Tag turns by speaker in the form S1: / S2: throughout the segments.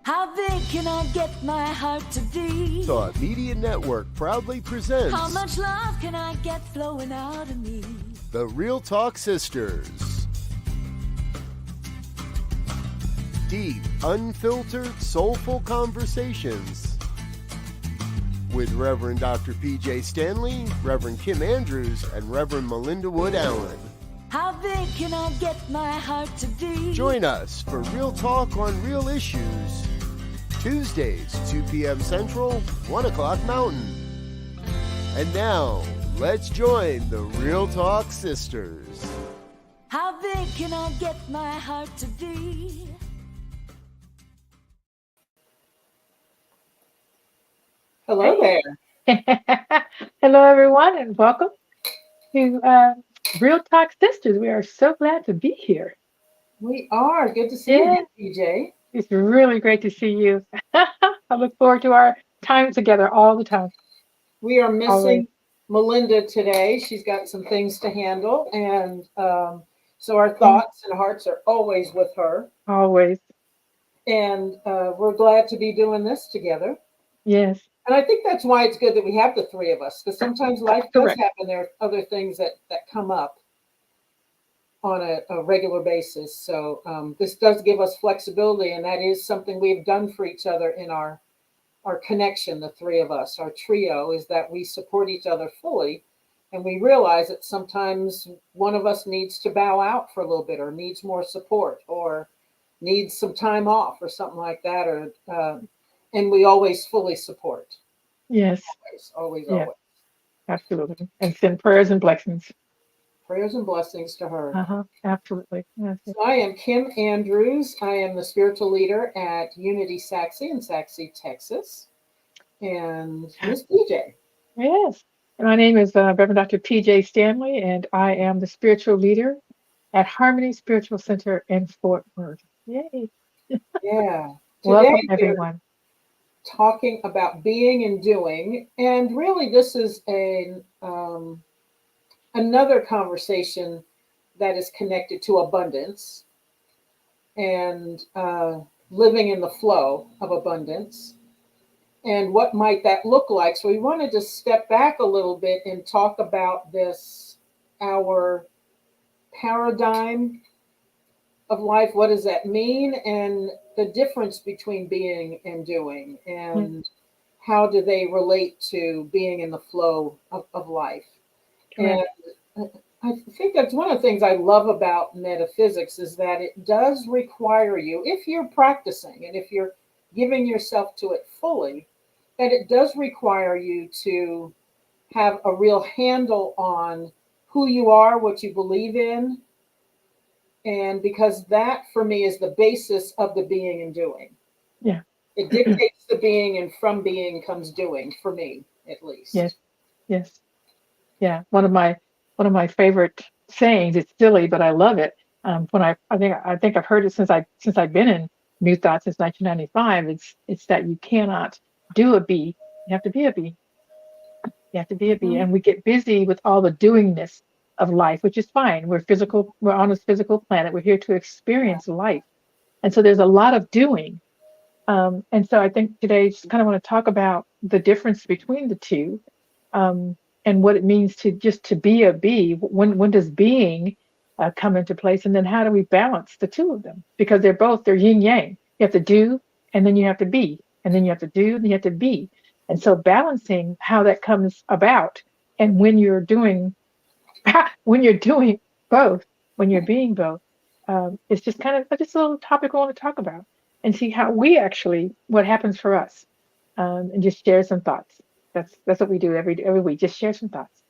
S1: How big can I get my heart to be?
S2: Thought Media Network proudly presents
S1: How much love can I get flowing out of me?
S2: The Real Talk Sisters. Deep, unfiltered, soulful conversations with Reverend Dr. Pjae Stanley, Reverend Kim Andrews, and Reverend Melinda Wood Allen.
S1: How big can I get my heart to be?
S2: Join us for Real Talk on Real Issues. Tuesdays, 2 p.m. Central, 1 o'clock Mountain. And now, let's join the Real Talk Sisters.
S1: How big can I get my heart to be?
S3: Hello there.
S4: Hello, everyone, and welcome to Real Talk Sisters. We are so glad to be here.
S3: We are. Good to see you again, PJ.
S4: It's really great to see you. I look forward to our time together all the time.
S3: We are missing
S4: Always.
S3: Melinda today. She's got some things to handle, and so our thoughts and hearts are always with her.
S4: Always.
S3: And we're glad to be doing this together.
S4: Yes.
S3: And I think that's why it's good that we have the three of us, because sometimes life does
S4: Correct.
S3: happen. There are other things that come up on a regular basis. So this does give us flexibility, and that is something we've done for each other in our connection, the three of us, our trio, is that we support each other fully. And we realize that sometimes one of us needs to bow out for a little bit, or needs more support, or needs some time off, or something like that. And we always fully support.
S4: Yes.
S3: Always.
S4: Absolutely. And send prayers and blessings.
S3: Prayers and blessings to her.
S4: Absolutely. Yes.
S3: So I am Kim Andrews. I am the spiritual leader at Unity Saxe in Saxe, Texas. And Miss PJ.
S4: Yes. And my name is Reverend Dr. Pjae Stanley, and I am the spiritual leader at Harmony Spiritual Center in Fort Worth. Yay.
S3: Yeah.
S4: Welcome,
S3: Today
S4: everyone.
S3: talking about being and doing. And really, this is another conversation that is connected to abundance and living in the flow of abundance. And what might that look like? So we wanted to step back a little bit and talk about this, our paradigm of life. What does that mean? And the difference between being and doing, and how do they relate to being in the flow of life?
S4: Correct.
S3: And I think that's one of the things I love about metaphysics, is that it does require you, if you're practicing and if you're giving yourself to it fully, that it does require you to have a real handle on who you are, what you believe in. And because that, for me, is the basis of the being and doing.
S4: Yeah.
S3: It dictates the being, and from being comes doing, for me, at least.
S4: Yes. Yeah. One of my favorite sayings. It's silly, but I love it. When I think I've heard it since I've been in New Thought since 1995. It's that you cannot do a bee. You have to be a bee. You have to be a bee. And we get busy with all the doingness of life, which is fine. We're on this physical planet. We're here to experience life. And so there's a lot of doing. And so I think today just kind of want to talk about the difference between the two, and what it means to be a bee. When does being come into place? And then how do we balance the two of them? Because they're yin yang. You have to do, and then you have to be. And then you have to do, and you have to be. And so balancing how that comes about, and when you're doing both, when you're being both, it's just kind of just a little topic I want to talk about and see how what happens for us, and just share some thoughts. That's what we do every week. Just share some thoughts.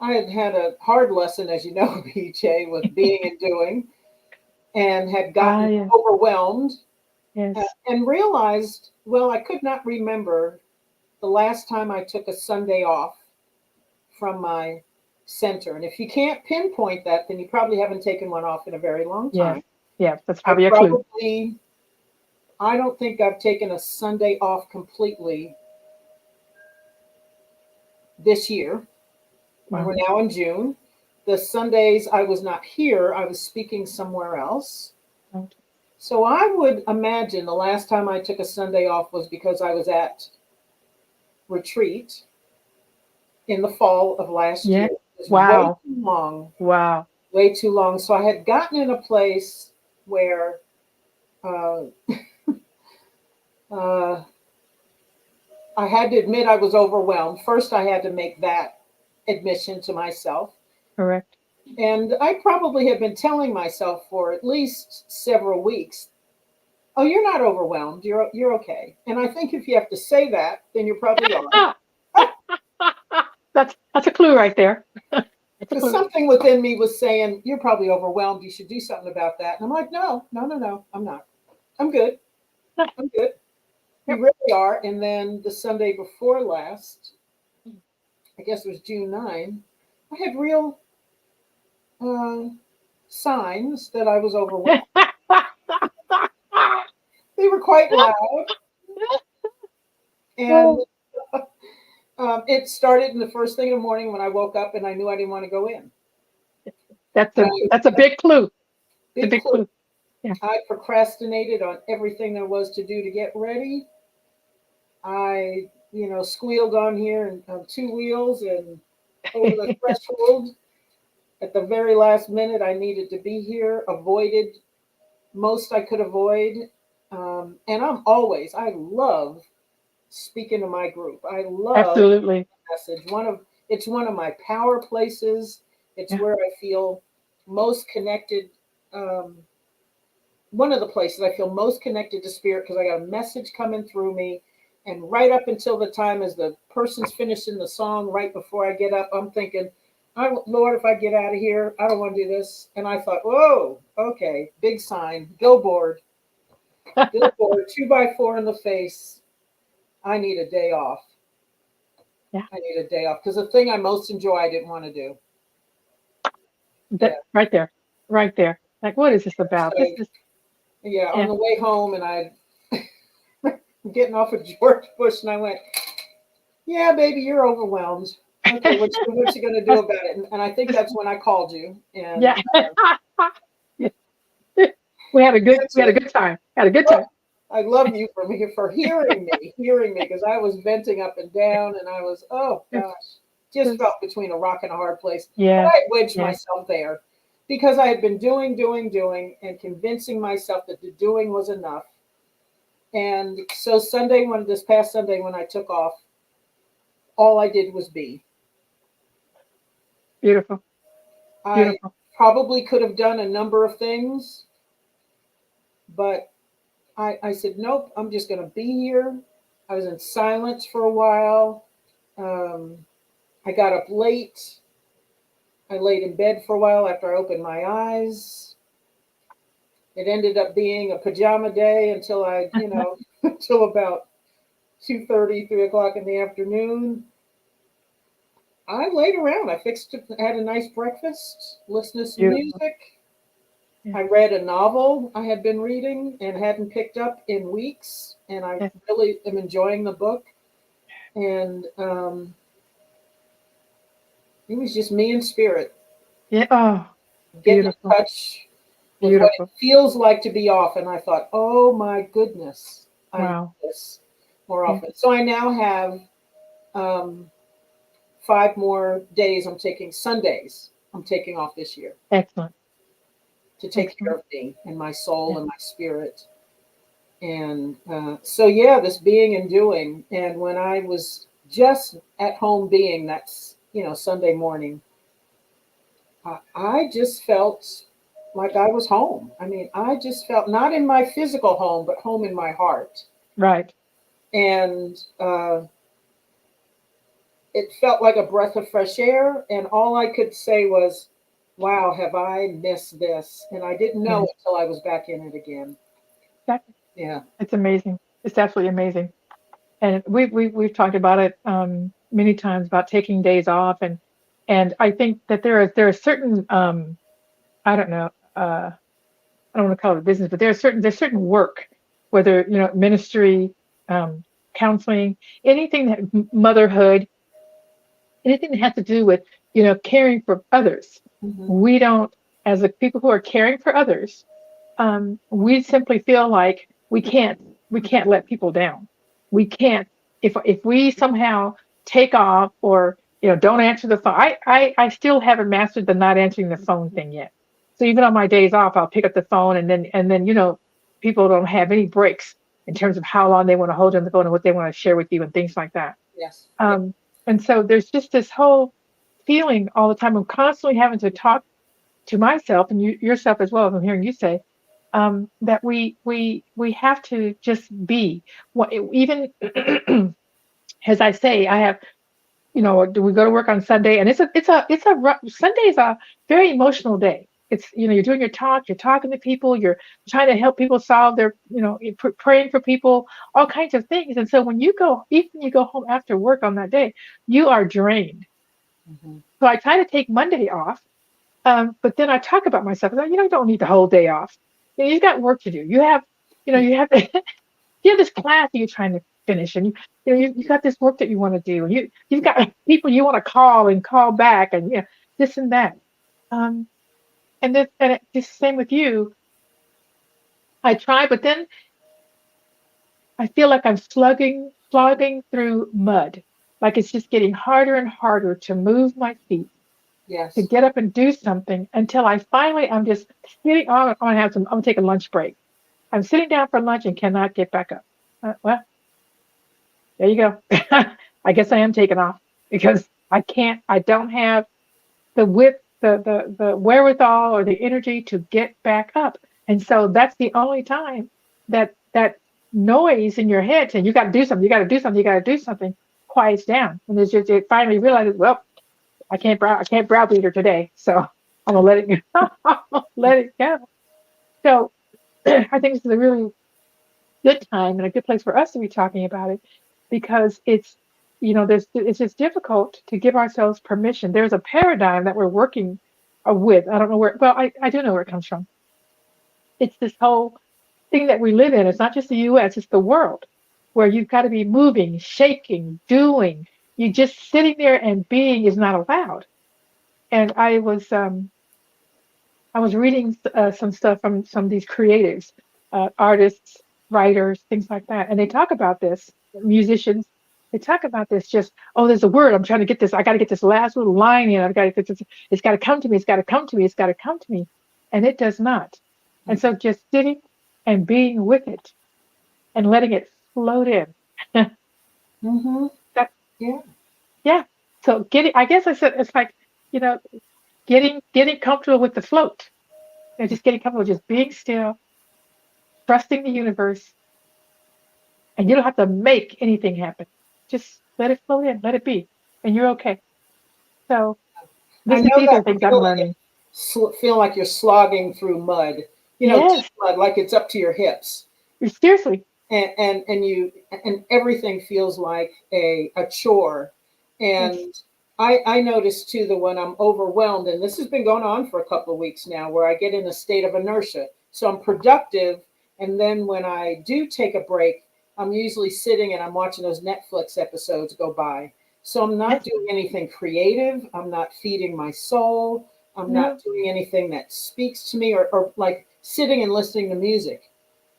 S3: I had a hard lesson, as you know, PJ, with being and doing, and had gotten
S4: Yes.
S3: overwhelmed.
S4: Yes.
S3: And realized, well, I could not remember the last time I took a Sunday off from my center. And if you can't pinpoint that, then you probably haven't taken one off in a very long time.
S4: Yeah, that's probably a clue.
S3: I don't think I've taken a Sunday off completely this year.
S4: Wow.
S3: We're now in June. The Sundays I was not here, I was speaking somewhere else.
S4: Right.
S3: So I would imagine the last time I took a Sunday off was because I was at retreat in the fall of last
S4: Yeah.
S3: year. It was way
S4: Wow.
S3: too long,
S4: Wow.
S3: way too long. So I had gotten in a place where uh, uh, I had to admit I was overwhelmed. First, I had to make that admission to myself.
S4: Correct.
S3: And I probably have been telling myself for at least several weeks, "Oh, you're not overwhelmed. You're okay." And I think if you have to say that, then you probably are.
S4: That's a clue right there. That's a
S3: Because
S4: clue.
S3: something within me was saying, "You're probably overwhelmed. You should do something about that." And I'm like, "No, no, no, no. I'm not. I'm good. I'm good. You
S4: Yep.
S3: really are." And then the Sunday before last, I guess it was June 9, I had real uh, signs that I was overwhelmed. They were quite loud. And it started in the first thing in the morning when I woke up and I knew I didn't want to go in.
S4: That's
S3: And
S4: a that's a big clue. It's a
S3: big
S4: big
S3: clue.
S4: clue. Yeah.
S3: I procrastinated on everything there was to do to get ready. I, squealed on here and on two wheels and over the threshold. At the very last minute, I needed to be here, avoided most I could avoid. And I love speaking to my group. I love
S4: Absolutely.
S3: message. It's one of my power places. It's
S4: Yeah.
S3: where I feel most connected. Um, One of the places I feel most connected to spirit because I got a message coming through me. And right up until the time as the person's finishing the song, right before I get up, I'm thinking, Lord, if I get out of here, I don't want to do this. And I thought, whoa, okay, big sign, billboard, 2x4 in the face. I need a day off.
S4: Yeah.
S3: I need a day off because the thing I most enjoy, I didn't want to do. Yeah.
S4: That right there. Right there. Like, what is this about? This
S3: So,
S4: is
S3: yeah, on
S4: yeah.
S3: the way home, and I getting off of George Bush, and I went, "Yeah, baby, you're overwhelmed. Okay, what you gonna do
S4: That's,
S3: about it?" And I think that's when I called you, and
S4: yeah. Yeah. We had a
S3: it.
S4: good time. Had a good
S3: Oh,
S4: time.
S3: I love you for hearing me, because I was venting up and down, and I was, oh gosh, just felt between a rock and a hard place. But
S4: Yeah.
S3: I wedged
S4: Yeah.
S3: myself there because I had been doing, and convincing myself that the doing was enough. And so this past Sunday when I took off, all I did was be.
S4: Beautiful.
S3: I
S4: Beautiful.
S3: probably could have done a number of things, but I said, nope, I'm just going to be here. I was in silence for a while. Um, I got up late. I laid in bed for a while after I opened my eyes. It ended up being a pajama day until until about 2:30, 3 o'clock in the afternoon. I laid around. Had a nice breakfast, listened to some
S4: Beautiful.
S3: music.
S4: Yeah.
S3: I read a novel I had been reading and hadn't picked up in weeks, and I
S4: Yeah.
S3: really am enjoying the book. And it was just me and spirit
S4: Yeah. Oh,
S3: getting in
S4: beautiful.
S3: touch with what it
S4: Beautiful.
S3: feels like to be off. And I thought, oh my goodness, I need
S4: Wow.
S3: this more
S4: Yeah.
S3: often. So I now have um, 5 more days. Sundays. I'm taking off this year
S4: Excellent.
S3: to take care
S4: Excellent.
S3: of me and my soul
S4: Yeah.
S3: and my spirit. And so, yeah, this being and doing. And when I was just at home being, that's, Sunday morning, I just felt like I was home. I mean, I just felt not in my physical home, but home in my heart.
S4: Right.
S3: And it felt like a breath of fresh air. And all I could say was, wow, have I missed this? And I didn't know
S4: Yeah.
S3: until I was back in it again.
S4: That,
S3: Yeah.
S4: it's amazing. It's absolutely amazing. And we've talked about it many times about taking days off, and I think that there are certain I don't know I don't want to call it business, but there's certain work, whether ministry, um, counseling, anything that motherhood, anything that has to do with caring for others.
S3: Hmm.
S4: We don't, as the people who are caring for others, we simply feel like we can't let people down. We can't if we somehow take off or don't answer the phone. I still haven't mastered the not answering the phone thing yet. So even on my days off, I'll pick up the phone and then people don't have any breaks in terms of how long they want to hold on the phone and what they want to share with you and things like that.
S3: Yes.
S4: And so there's just this whole feeling all the time. I'm constantly having to talk to myself and yourself as well. As I'm hearing you say that we have to just be. What even as I say, I have. Do we go to work on Sunday? And Sunday is a very emotional day. It's you're doing your talk, you're talking to people, you're trying to help people solve their you're praying for people, all kinds of things. And so when even you go home after work on that day, you are drained.
S3: Mhm.
S4: So I try to take Monday off. But then I talk about myself. You don't need the whole day off. You've got work to do. You have you have this class that you're trying to finish, and you got this work that you want to do, and you've got people you want to call and call back, and this and that. Um, and it's the same with you. I try, but then I feel like I'm slogging through mud. Like it's just getting harder and harder to move my feet, to
S3: Yes.
S4: get up and do something until I'm just sitting on. I'm gonna take a lunch break. I'm sitting down for lunch and cannot get back up. Well, there you go. I guess I am taking off because I can't. I don't have the wit, the wherewithal, or the energy to get back up. And so that's the only time that noise in your head saying you got to do something, you got to do something, you got to do something quiets down. And it finally realizes, well, I can't browbeat her today, so I'm gonna let it go. Let it go. So I think this is a really good time and a good place for us to be talking about it because it's just difficult to give ourselves permission. There's a paradigm that we're working with. I don't know where. Well, I do know where it comes from. It's this whole thing that we live in. It's not just the U.S. It's the world where you've got to be moving, shaking, doing. You just sitting there and being is not allowed. And I was reading some stuff from some of these creatives, artists, writers, things like that, and they talk about this. Musicians, they talk about this. Just there's a word. I'm trying to get this. I got to get this last little line in. I've got to get this. It's got to come to me. It's got to come to me. It's got to come to me, and it does not. And so just sitting and being with it and letting it float in.
S3: Mm-hmm.
S4: that
S3: Yeah.
S4: yeah. So getting. I guess I said it's like you know getting comfortable with the float. Just getting comfortable, just being still, trusting the universe, and you don't have to make anything happen. Just let it flow in, let it be, and you're okay. So
S3: I know
S4: these are
S3: that
S4: things I'm
S3: feeling.
S4: learning.
S3: Feel like you're slogging through mud. Deep
S4: Yes,
S3: mud, like it's up to your hips,
S4: seriously.
S3: and everything feels like a chore.
S4: Yes,
S3: And I notice too that when I'm overwhelmed, and this has been going on for a couple of weeks now, where I get in a state of inertia. So I'm productive, and then when I do take a break, I'm usually sitting and I'm watching those Netflix episodes go by. So I'm not
S4: yes,
S3: doing anything creative. I'm not feeding my soul. I'm not
S4: no,
S3: doing anything that speaks to me, or like sitting and listening to music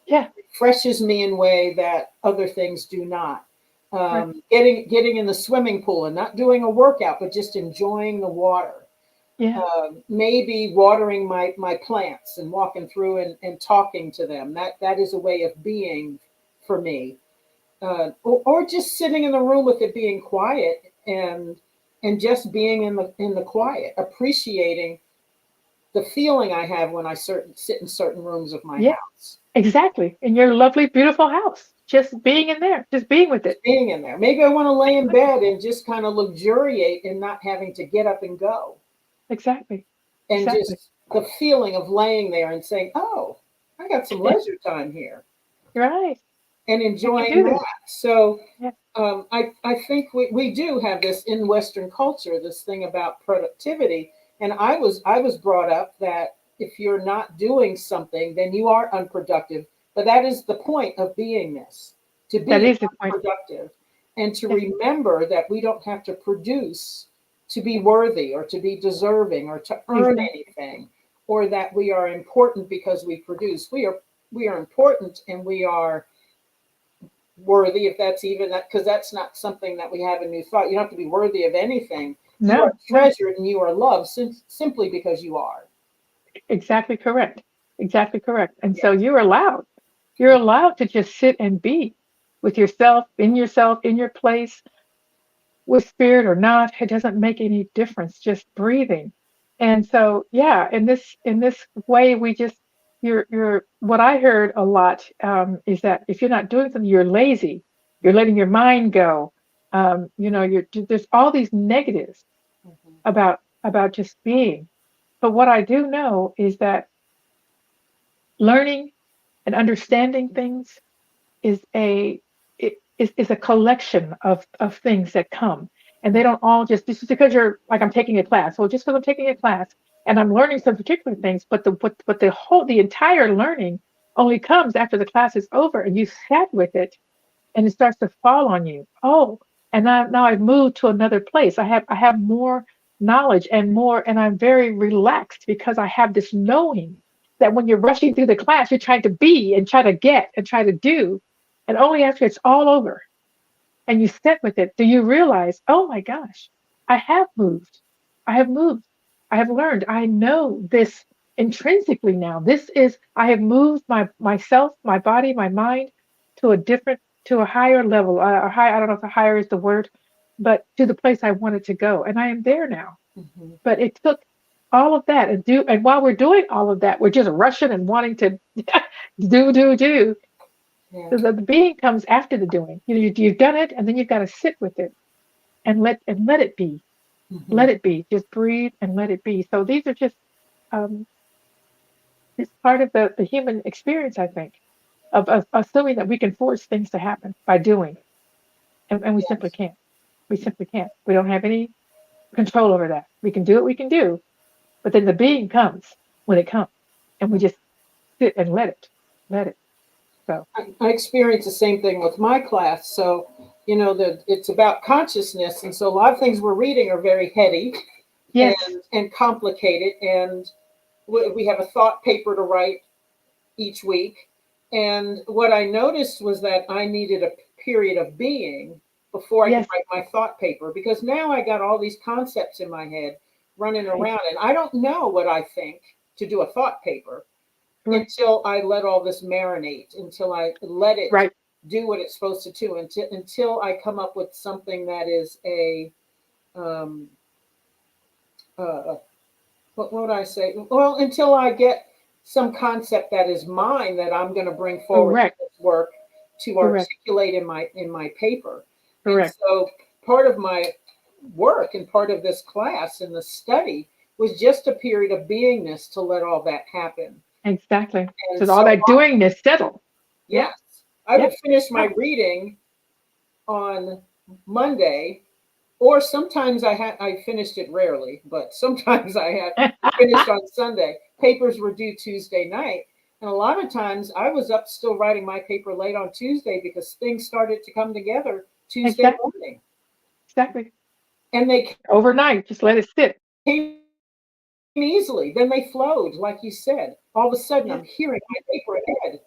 S4: yeah,
S3: refreshes me in a way that other things do not.
S4: right,
S3: Getting in the swimming pool and not doing a workout, but just enjoying the water.
S4: yeah,
S3: Maybe watering my plants and walking through and talking to them. That is a way of being for me. Or just sitting in the room with it being quiet and just being in the quiet, appreciating the feeling I have when I sit in certain rooms of my
S4: yeah,
S3: house.
S4: exactly. In your lovely, beautiful house, just being in there, just being with it.
S3: Just being in there. Maybe I want to lay
S4: Being
S3: in
S4: with it.
S3: bed and just kind of luxuriate and not having to get up and go.
S4: Exactly,
S3: And
S4: exactly.
S3: just the feeling of laying there and saying, oh, I got some
S4: Yeah,
S3: leisure time here,
S4: right.
S3: and
S4: I can
S3: enjoying
S4: do
S3: that.
S4: this.
S3: So
S4: Yeah,
S3: I think we do have this in Western culture, this thing about productivity. And I was brought up that if you're not doing something, then you are unproductive. But that is the point of beingness, to
S4: that
S3: be
S4: is the point.
S3: unproductive, and to
S4: Yes,
S3: remember that we don't have to produce to be worthy or to be deserving or to earn
S4: exactly.
S3: anything. or that we are important because we produce. We are important, and we are worthy, if that's even that, because that's not something that we have in New Thought. You don't have to be worthy of anything. You
S4: No,
S3: are treasured and you are loved simply because you are.
S4: exactly correct. Exactly correct. And so
S3: Yeah.
S4: you're allowed to just sit and be with yourself, in your place, with spirit or not, it doesn't make any difference, just breathing. And so, yeah, in this way, we just you're what I heard a lot is that if you're not doing something, you're lazy, you're letting your mind go. There's all these negatives
S3: Mhm.
S4: about just being. But what I do know is that learning and understanding things is is a collection of things that come, and they don't all just because you're like, I'm taking a class, well, just because I'm taking a class and I'm learning some particular things, but the entire learning only comes after the class is over and you sat with it, and it starts to fall on you. Oh, and now I've moved to another place. I have more knowledge and more, and I'm very relaxed because I have this knowing that when you're rushing through the class, you're trying to be and try to get and try to do, and only after it's all over and you sit with it do you realize, oh my gosh, I have moved. I have moved. I have learned. I know this intrinsically now. This is I have moved myself, my body, my mind to a different, to a higher level. Or high. I don't know if the higher is the word, but to the place I wanted to go, and I am there now.
S3: Mhm.
S4: But it took all of that and while we're doing all of that, we're just rushing and wanting to do.
S3: Yeah.
S4: The being comes after the doing. You've done it, and then you've got to sit with it and let it be.
S3: Mhm.
S4: Let it be. Just breathe and let it be. So these are just um, it's part of the human experience, I think, of assuming that we can force things to happen by doing, and we simply
S3: Yes.
S4: can't. We simply can't. We don't have any control over that. We can do what we can do, but then the being comes when it comes, and we just sit and let it. So
S3: I experience the same thing with my class. So, that it's about consciousness, and so a lot of things we're reading are very heady
S4: yes,
S3: and complicated, and we have a thought paper to write each week. And what I noticed was that I needed a period of being before I could
S4: yes,
S3: write my thought paper, because now I got all these concepts in my head running
S4: right,
S3: around, and I don't know what I think to do a thought paper
S4: right,
S3: until I let all this marinate, until I let it
S4: right.
S3: do what it's supposed to do, until I come up with something that is a um, uh, what would I say? Well, until I get some concept that is mine that I'm going to bring forward to
S4: Correct,
S3: this work to
S4: correct,
S3: articulate in my paper. And
S4: correct.
S3: so part of my work and part of this class and the study was just a period of beingness to let all that happen.
S4: Exactly.
S3: And
S4: So all
S3: so
S4: that doingness settle. Yeah,
S3: yes, I
S4: yeah,
S3: would finish
S4: yeah.
S3: my reading on Monday, or sometimes I finished it rarely, but sometimes I had finished on Sunday. Papers were due Tuesday night, and a lot of times I was up still writing my paper late on Tuesday because things started to come together Tuesday
S4: Exactly,
S3: morning,
S4: exactly.
S3: and they
S4: Overnight, just let it sit.
S3: came easily. Then they flowed, like you said. All of a sudden,
S4: Yeah,
S3: I'm hearing my paper ahead,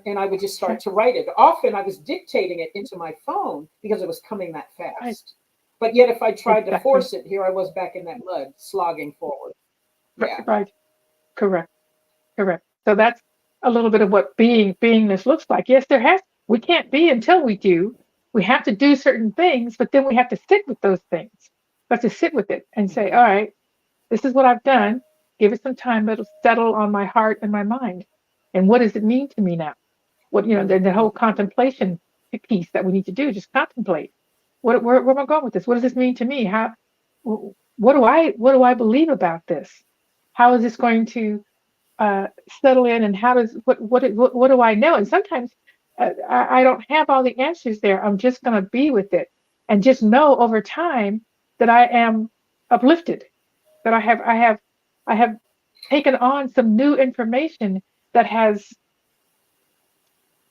S3: and I would just start to
S4: exactly.
S3: write it. Often, I was dictating it into my phone because it was coming that
S4: Right,
S3: fast. But yet, if I tried to
S4: exactly.
S3: force it, here I was back in that mud, slogging forward.
S4: Right,
S3: Yeah.
S4: right. Correct, correct. So that's a little bit of what beingness looks like. Yes, we can't be until we do. We have to do certain things, but then we have to sit with those things. We have to sit with it and say,
S3: Mhm.
S4: all right, this is what I've done. Give it some time. It'll settle on my heart and my mind. And what does it mean to me now? The
S3: Mhm.
S4: whole contemplation piece that we need to do, just contemplate. Where am I going with this? What does this mean to me? What do I believe about this? How is this going to settle in, and how does what do I know? And sometimes I don't have all the answers there. I'm just going to be with it and just know over time that I am uplifted, that I have taken on some new information that has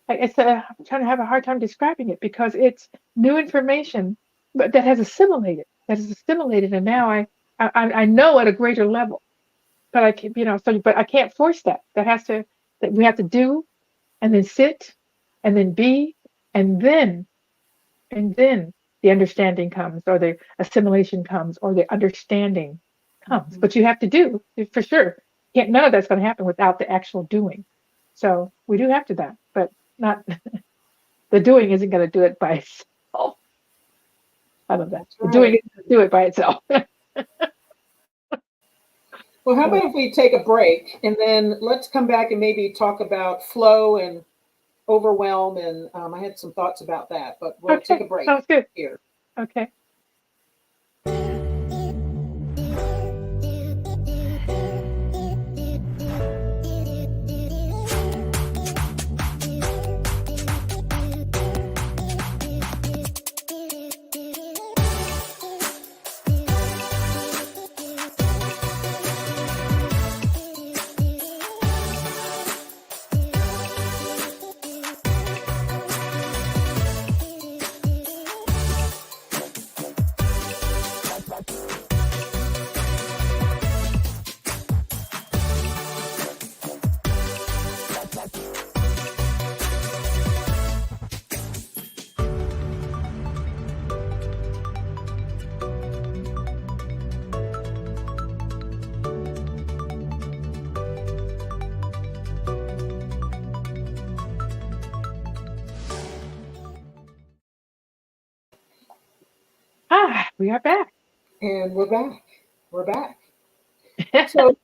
S4: I'm trying to have a hard time describing it because it's new information, but that has assimilated, and now I know at a greater level. but I can, but I can't force that. That we have to do, and then sit, and then be, and then the understanding comes, or the assimilation comes, or the understanding comes.
S3: Mhm.
S4: But you have to do for sure. Can't None of that's going to happen without the actual doing. So we do have to that, but not the doing isn't going to do it by itself. I love that.
S3: That's
S4: The doing
S3: right.
S4: isn't going to do it by itself.
S3: Well, how
S4: So,
S3: about if we take a break and then let's come back and maybe talk about flow and overwhelm. And I had some thoughts about that, but we'll take
S4: okay,
S3: a break
S4: sounds good.
S3: here.
S4: Okay. We are back.
S3: And we're back. We're back. So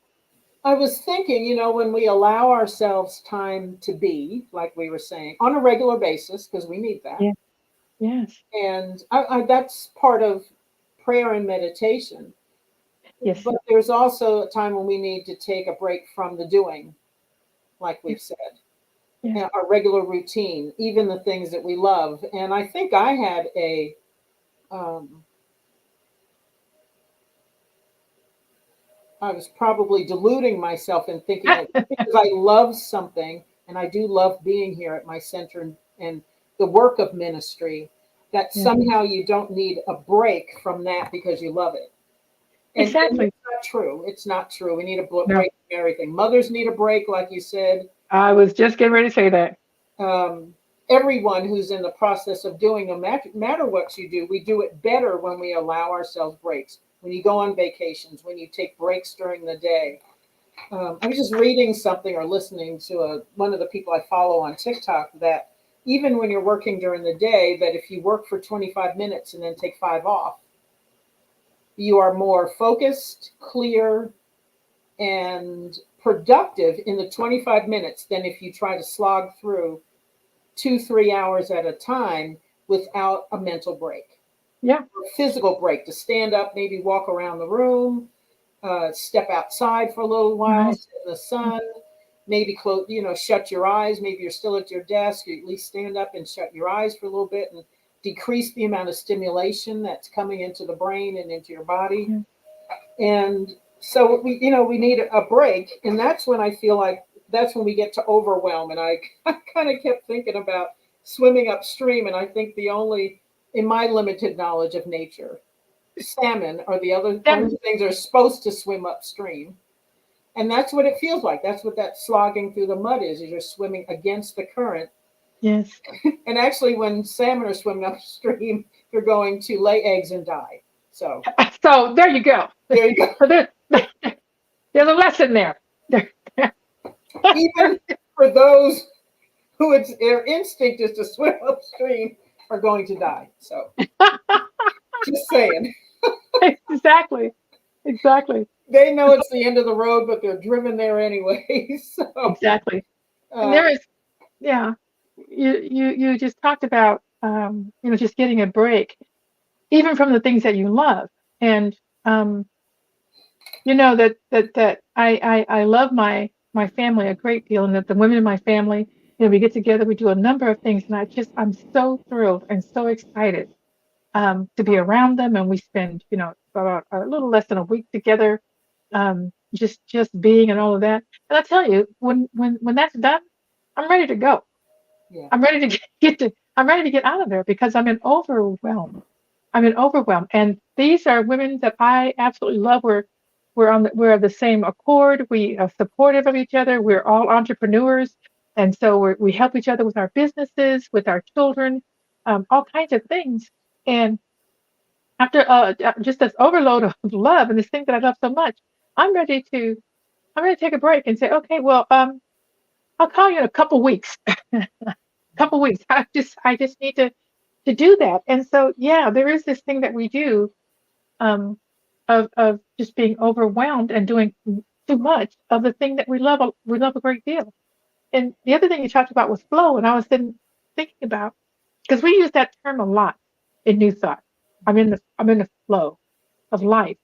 S3: I was thinking, when we allow ourselves time to be, like we were saying, on a regular basis, because we need that.
S4: Yeah. Yes.
S3: And that's part of prayer and meditation.
S4: Yes.
S3: But there's also a time when we need to take a break from the doing, like
S4: Yeah.
S3: we've said,
S4: Yeah.
S3: and our regular routine, even the things that we love. And I think I had um, I was probably deluding myself in thinking that because I love something, and I do love being here at my center and the work of ministry, that
S4: Yeah.
S3: somehow you don't need a break from that because you love it. And
S4: Exactly.
S3: it's not true. It's not true. We need a
S4: No,
S3: break from everything. Mothers need a break, like you said.
S4: I was just getting ready to say that.
S3: Um, Everyone who's in the process of doing, no matter what you do, we do it better when we allow ourselves breaks. When you go on vacations, when you take breaks during the day. I was just reading something or listening to one of the people I follow on TikTok that even when you're working during the day, that if you work for 25 minutes and then take 5 off, you are more focused, clear, and productive in the 25 minutes than if you try to slog through 2, 3 hours at a time without a mental break,
S4: Yeah.
S3: a physical break to stand up, maybe walk around the room, step outside for a little while,
S4: Right.
S3: sit in the sun, maybe close, shut your eyes. Maybe you're still at your desk. You at least stand up and shut your eyes for a little bit and decrease the amount of stimulation that's coming into the brain and into your body.
S4: Yeah.
S3: And so we need a break, and that's when I feel like that's when we get to overwhelm. And I kind of kept thinking about swimming upstream, and I think in my limited knowledge of nature, salmon are the
S4: Damn
S3: only
S4: it.
S3: things that are supposed to swim upstream. And that's what it feels like. That's what that slogging through the mud is you're swimming against the current.
S4: Yes.
S3: And actually, when salmon are swimming upstream, they're going to lay eggs and die. So
S4: So there you go.
S3: there you go.
S4: So there's a lesson there. There-
S3: Even for those who their instinct is to swim upstream are going to die. So just saying.
S4: Exactly. Exactly.
S3: They know it's the end of the road, but they're driven there anyway. So
S4: Exactly. And
S3: uh,
S4: there is, yeah. You just talked about just getting a break, even from the things that you love, and um, that I love my family a great deal, and that the women in my family, we get together, we do a number of things, and I'm so thrilled and so excited to be around them, and we spend about a little less than a week together, just being and all of that. And I tell you, when that's done, I'm ready to go.
S3: yeah,
S4: I'm ready to I'm ready to get out of there because I'm in overwhelm. I'm in overwhelm, and these are women that I absolutely love. we're of the same accord. We are supportive of each other. We're all entrepreneurs, and so we help each other with our businesses, with our children, all kinds of things. And after just this overload of love and this thing that I love so much, I'm ready to I'm ready to take a break and say, okay, well, I'll call you in a couple weeks. Couple weeks. I just need to do that. And so yeah, there is this thing that we do, um, of just being overwhelmed and doing too much of the thing that we love a great deal. And the other thing you talked about was flow, and I was then thinking about, because we use that term a lot in New Thought. I'm in the flow of life.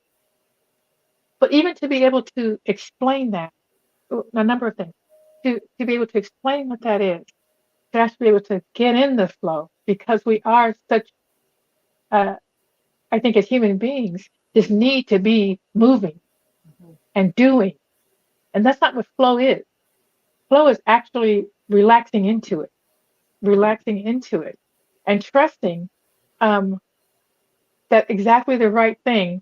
S4: But even to be able to explain that, a number of things, to be able to explain what that is, to actually be able to get in the flow, because we are such, uh, I think, as human beings, this need to be moving
S3: Mhm.
S4: and doing. And that's not what flow is. Flow is actually relaxing into it, and trusting, um, that exactly the right thing,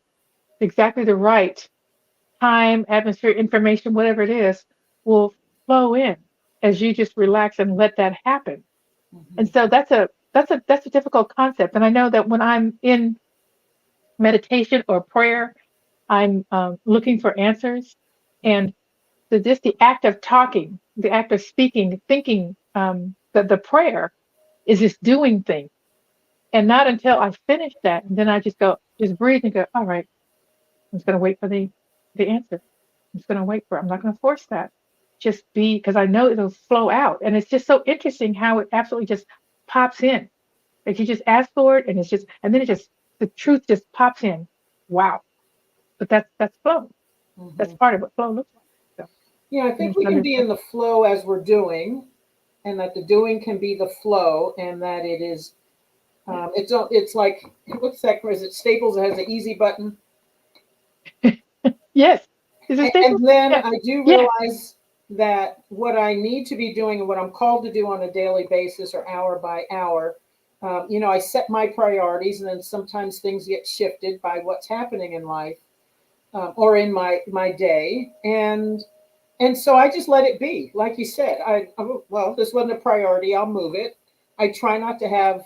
S4: exactly the right time, atmosphere, information, whatever it is, will flow in as you just relax and let that happen. And
S3: Mhm.
S4: so that's a difficult concept. And I know that when I'm in meditation or prayer, I'm looking for answers. And so just the act of talking, the act of speaking, thinking, the prayer is this doing thing. And not until I finish that, and then I just breathe and go, all right, I'm just going to wait for the answer. I'm just going to wait for it. I'm not going to force that. Just be, because I know it'll flow out. And it's just so interesting how it absolutely just pops in. Like you just ask for it, and it's just, and then the truth just pops in. Wow. But that's flow. That's
S3: Mhm.
S4: part of what flow looks like. So,
S3: Yeah, I
S4: and
S3: think
S4: it's
S3: we can be in
S4: understanding.
S3: the flow as we're doing, and that the doing can be the flow, and that it is.
S4: Yeah.
S3: It's like, what's that? Is it Staples that has an easy button?
S4: Yes. Is it Staples?
S3: And then
S4: Yeah.
S3: I do
S4: Yeah.
S3: realize that what I need to be doing and what I'm called to do on a daily basis or hour by hour, I set my priorities, and then sometimes things get shifted by what's happening in life, or in my day, and so I just let it be. Like you said, well, this wasn't a priority. I'll move it. I try not to have.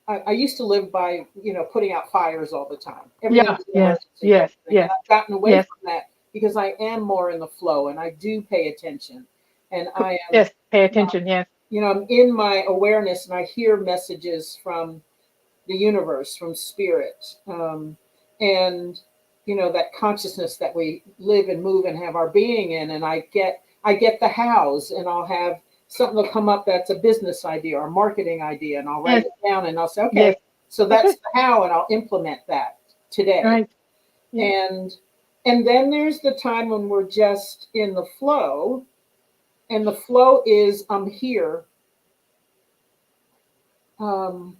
S3: I used to live by, putting out fires all the time. Everything
S4: Yeah.
S3: was an
S4: Yes.
S3: emergency,
S4: Yes.
S3: everything. And
S4: Yes.
S3: I've gotten away
S4: Yes.
S3: from that because I am more in the flow and I do pay attention. And I am,
S4: Yes. Pay attention. Yes.
S3: I'm in my awareness and I hear messages from the universe, from spirit, and that consciousness that we live and move and have our being in. And I get the hows, and I'll have something will come up that's a business idea or a marketing idea, and I'll write
S4: Yes.
S3: it down and I'll say,
S4: Yes.
S3: okay, so that's
S4: Okay.
S3: the how, and I'll implement that today.
S4: Right. Yeah.
S3: And then there's the time when we're just in the flow, and the flow is I'm here, um,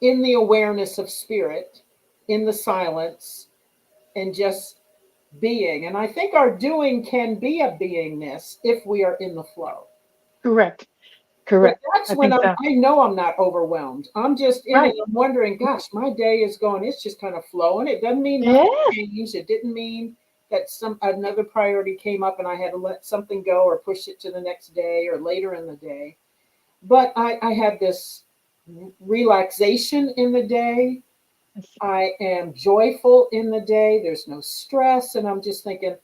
S3: in the awareness of spirit, in the silence, and just being. And I think our doing can be a beingness if we are in the flow.
S4: Correct.
S3: But
S4: Correct.
S3: that's
S4: I
S3: when
S4: think
S3: I
S4: so.
S3: know I'm not overwhelmed. I'm just in it.
S4: Right.
S3: I'm wondering, gosh, my day is going, it's just kind of flowing. It doesn't mean nothing
S4: Yes.
S3: changed. It didn't mean that some another priority came up and I had to let something go or push it to the next day or later in the day. But I have this relaxation in the day. I am joyful in the day. There's no stress, and I'm just thinking,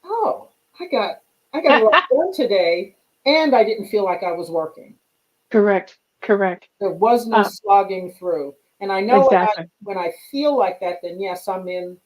S3: oh, I got a lot done today, and I didn't feel like I was working.
S4: Correct. Correct.
S3: There was no
S4: Um,
S3: slogging through. And I know when I
S4: exactly.
S3: when I feel like that, then yes, I'm in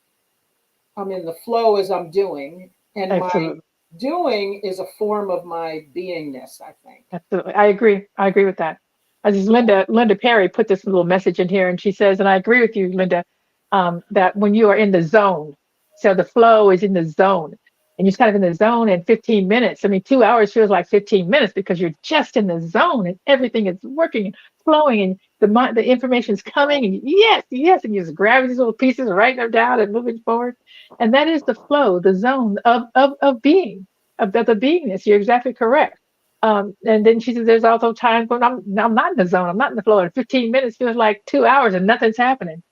S3: the flow as I'm doing, and my
S4: Absolutely.
S3: doing is a form of my beingness, I think.
S4: Absolutely. I agree. I agree with that. As is Linda Perry put this little message in here, and she says, and I agree with you, Linda, that when you are in the zone, so the flow is in the zone, and you're kind of in the zone in 15 minutes. I mean, 2 hours feels like 15 minutes because you're just in the zone and everything is working and flowing, and the information's coming, and yes, yes, and you're just grabbing these little pieces, writing them down, and moving forward, and that is the flow, the zone of being, of the beingness. You're exactly correct. And then she says, there's also times when I'm not in the zone. I'm not in the flow. And 15 minutes feels like 2 hours and nothing's happening.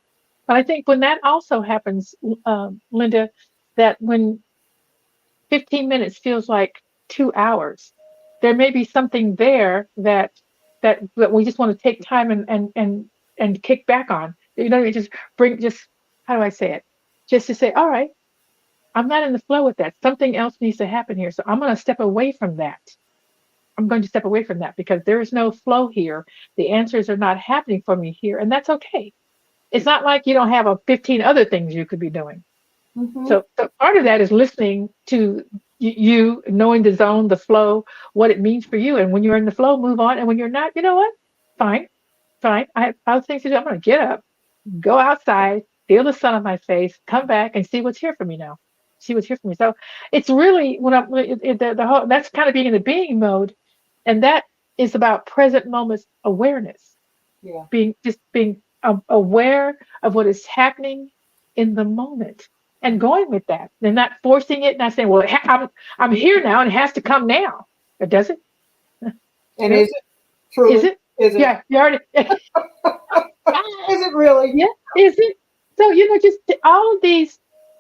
S4: But I think when that also happens, Linda, that when 15 minutes feels like 2 hours, there may be something there that we just want to take time and kick back on. You know, just bring just how do I say it? Just to say, all right, I'm not in the flow with that. Something else needs to happen here. So I'm going to step away from that. I'm going to step away from that because there is no flow here. The answers are not happening for me here, and that's okay. It's not like you don't have 15 other things you could be doing.
S3: Mm-hmm.
S4: So part of that is listening to you, knowing the zone, the flow, what it means for you. And when you're in the flow, move on. And when you're not, you know what? Fine, fine. I have other things to do. I'm going to get up, go outside, feel the sun on my face, come back and see what's here for me now. See what's here for me. So it's really when I'm the whole that's kind of being in the being mode, and that is about present moments awareness,
S3: Yeah.
S4: being aware of what is happening in the moment and going with that. They're not forcing it, not saying, "Well, I'm here now and it has to come now." It doesn't.
S3: And
S4: No,
S3: is it
S4: is
S3: truly?
S4: it?
S3: Is it?
S4: Yeah, you already.
S3: Is it really?
S4: Yeah, is it? So, just all of these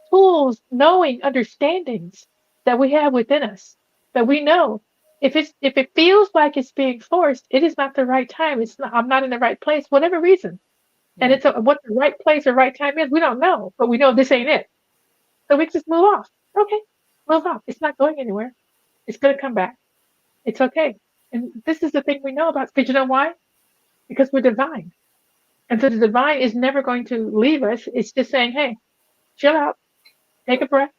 S4: tools, knowing, understandings that we have within us, that we know if it feels like it's being forced, it is not the right time. It's not, I'm not in the right place, whatever reason. And
S3: Yeah.
S4: what the right place or right time is, we don't know, but we know this ain't it. So we just move off. Okay, move off. It's not going anywhere. It's going to come back. It's okay. And this is the thing we know about. Because you know why? Because we're divine. And so the divine is never going to leave us. It's just saying, hey, chill out, take a breath.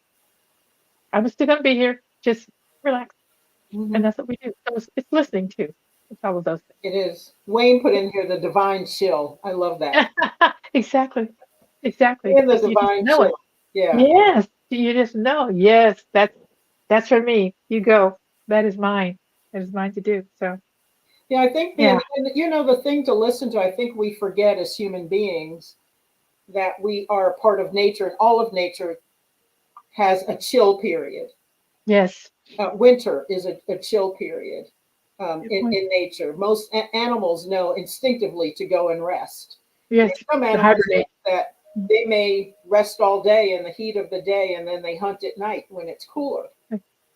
S4: I'm still going to be here. Just relax. And
S3: Hmm.
S4: that's what we do. So it's listening too. It's all of those
S3: It is. Wayne put in here the divine chill. I love that.
S4: things. Exactly. Exactly.
S3: And the
S4: You just
S3: divine
S4: know
S3: chill.
S4: it.
S3: Yeah.
S4: Yes. You just know. Yes. That's for me. You go. That is mine. That is mine to do. So
S3: Yeah, I think
S4: yeah.
S3: and the thing to listen to, I think we forget as human beings that we are a part of nature, and all of nature has a chill period.
S4: Yes.
S3: Winter is a chill period
S4: Good point.
S3: in nature. Most animals know instinctively to go and rest. There
S4: Yes.
S3: are some
S4: To
S3: animals
S4: hibernate.
S3: that they may rest all day in the heat of the day, and then they hunt at night when it's cooler.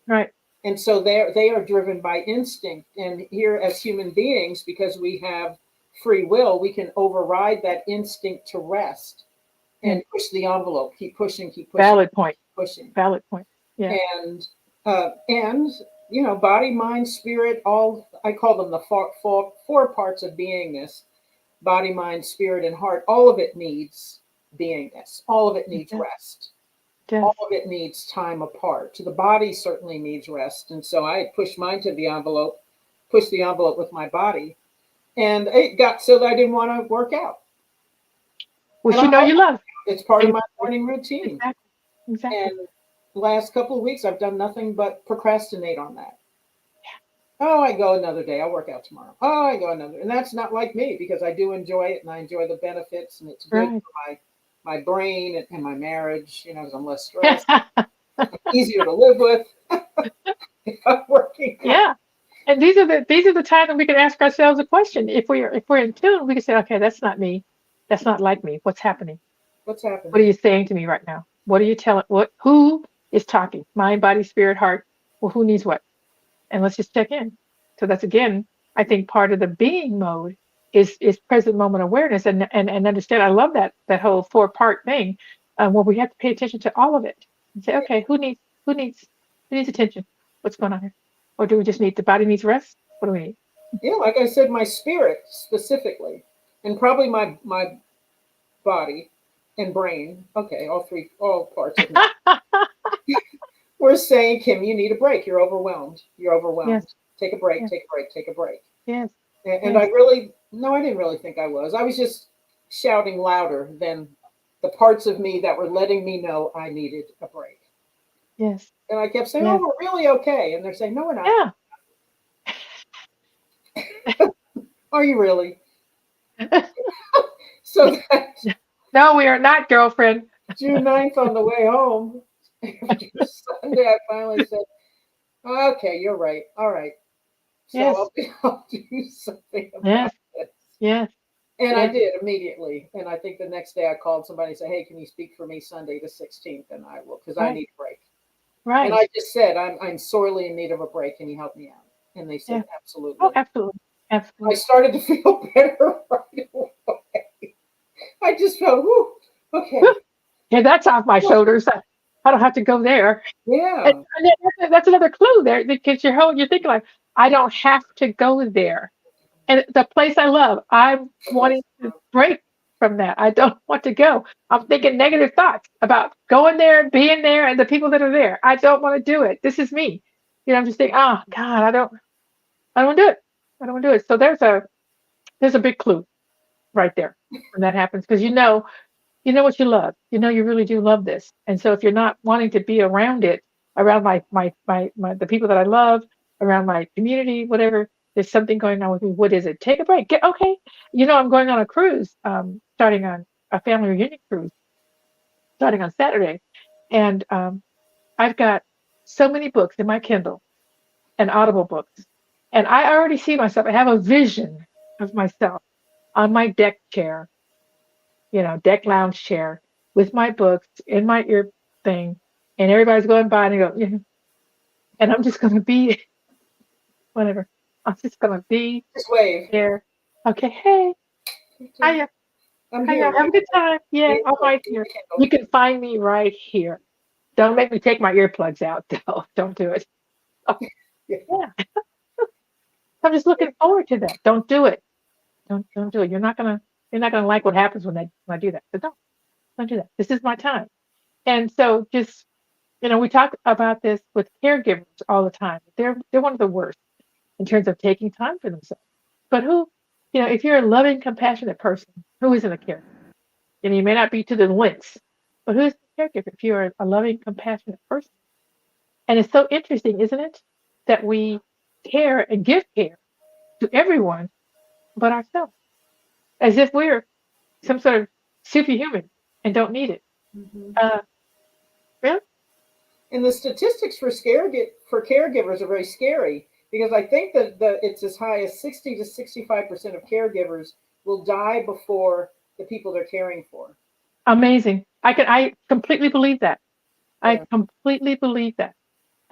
S4: Right.
S3: And so they are driven by instinct. And here, as human beings, because we have free will, we can override that instinct to rest
S4: Yes.
S3: and push the envelope, keep pushing, keep pushing,
S4: Valid point.
S3: pushing.
S4: Valid point. Yeah.
S3: And and body, mind, spirit, all I call them the four parts of beingness: body, mind, spirit, and heart. All of it needs beingness. All of it
S4: It
S3: needs
S4: does.
S3: rest.
S4: Does.
S3: All of it needs time apart. The body certainly needs rest, and so I pushed mine to the envelope, pushed the envelope with my body, and it got so that I didn't want to work out. And
S4: Which you know you love.
S3: it's part of
S4: Ex-
S3: my morning routine.
S4: Exactly. Exactly.
S3: And the last couple of weeks, I've done nothing but procrastinate on that. Oh, I go another day. I'll work out tomorrow. Oh, I go another. And that's not like me because I do enjoy it and I enjoy the benefits and it's good
S4: Right.
S3: for my brain and my marriage, because I'm less stressed, easier to live with if I'm working out.
S4: Yeah. And these are the times when we can ask ourselves a question. If we're in tune, we can say, okay, that's not me. That's not like me. What's happening?
S3: What's
S4: What are
S3: happening?
S4: you saying to me right now? What are you telling? Who is talking? Mind, body, spirit, heart. Well, who needs what? And let's just check in. So that's again, I think part of the being mode is present moment awareness and understand. I love that whole 4 part thing, where we have to pay attention to all of it and say, okay, who needs who needs attention? What's going on here? Or do we just need the body needs rest? What do we need?
S3: Yeah, like I said, my spirit specifically, and probably my body and brain. Okay, all parts of me. We're saying, Kim, you need a break. You're overwhelmed. You're
S4: Yes,
S3: overwhelmed. Take a break.
S4: yes,
S3: Take a break. Take a break.
S4: yes,
S3: And I
S4: yes,
S3: really, no, I didn't really think I was. I was just shouting louder than the parts of me that were letting me know I needed a break.
S4: yes,
S3: And I kept saying, oh,
S4: yes.
S3: we're really okay. And they're saying, no, we're not.
S4: Yeah.
S3: Are you really? So that
S4: No, we are not, girlfriend.
S3: June 9th on the way home, after Sunday, I finally said, okay, you're right. All right. So
S4: Yes,
S3: I'll do something about
S4: yes,
S3: this.
S4: yes.
S3: And I
S4: Yeah.
S3: did immediately. And I think the next day I called somebody and said, "Hey, can you speak for me Sunday the 16th?" And I will, because I
S4: Right.
S3: need a break. And
S4: Right.
S3: I just said, I'm sorely in need of a break. Can you help me out? And they said,
S4: Yeah. Oh,
S3: absolutely.
S4: absolutely.
S3: I
S4: Absolutely.
S3: started to feel better right away. I just felt, whoo,
S4: Whew.
S3: okay.
S4: Yeah, that's off my shoulders. I don't have to go there.
S3: Yeah.
S4: And that's another clue there because you're thinking like, I don't have to go there. And the place I love, I'm
S3: The
S4: wanting
S3: place.
S4: to break from that. I don't want to go. I'm thinking negative thoughts about going there, being there, and the people that are there. I don't want to do it. This is me. I'm just thinking, oh God, I don't want to do it. I don't want to do it. So there's a big clue right there when that happens because you know what you love. You really do love this. And so if you're not wanting to be around it, around my the people that I love, around my community, whatever, there's something going on with me. What is it? Take a break. Get okay. I'm going on a cruise, starting on a family reunion cruise, starting on Saturday. And I've got so many books in my Kindle and Audible books. And I already see myself. I have a vision of myself on my deck chair, deck lounge chair with my books in my ear thing, and everybody's going by and I go, and I'm just gonna be whatever. I'm just gonna be
S3: Just wave.
S4: there. Okay, hey, hiya,
S3: I'm here.
S4: hiya, have a good time. Yeah, I'm right here. You can find me right here. Don't make me take my earplugs out, though. Don't do it. Oh, yeah, I'm just looking forward to that. Don't do it. Don't do it. You're not gonna like what happens when I do that. So don't do that. This is my time. And so just we talk about this with caregivers all the time. They're one of the worst in terms of taking time for themselves. But if you're a loving, compassionate person, who isn't a caregiver? You may not be to the lengths, but who's a caregiver if you're a loving, compassionate person? And it's so interesting, isn't it, that we care and give care to everyone but ourselves, as if we're some sort of superhuman and don't need it.
S3: Mhm.
S4: Uh, really?
S3: And the statistics for caregivers are very scary because I think that it's as high as 60 to 65% of caregivers will die before the people they're caring for.
S4: Amazing. I completely believe that. I
S3: Yeah.
S4: completely believe that.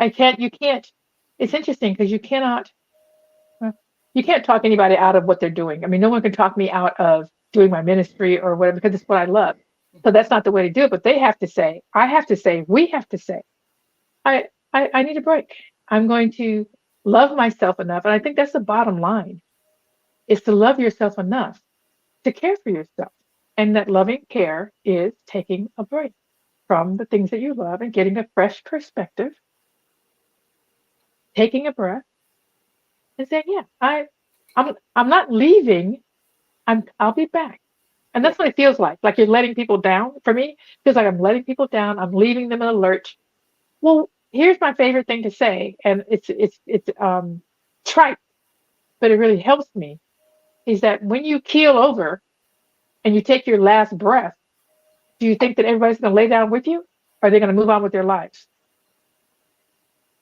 S4: You can't, it's interesting because uh, you can't talk anybody out of what they're doing. I mean, no one can talk me out of doing my ministry or whatever because it's what I love. So that's not the way to do it. But they have to say, I have to say, we have to say, I need a break. I'm going to love myself enough. And I think that's the bottom line is to love yourself enough to care for yourself. And that loving care is taking a break from the things that you love and getting a fresh perspective, taking a breath and saying, yeah, I'm not leaving. I'll be back. And
S3: Yeah.
S4: that's what it feels like. Like you're letting people down. For me, it feels like I'm letting people down. I'm leaving them in a lurch. Well, here's my favorite thing to say, and it's trite, but it really helps me, is that when you keel over and you take your last breath, do you think that everybody's gonna lay down with you? Or are they gonna move on with their lives?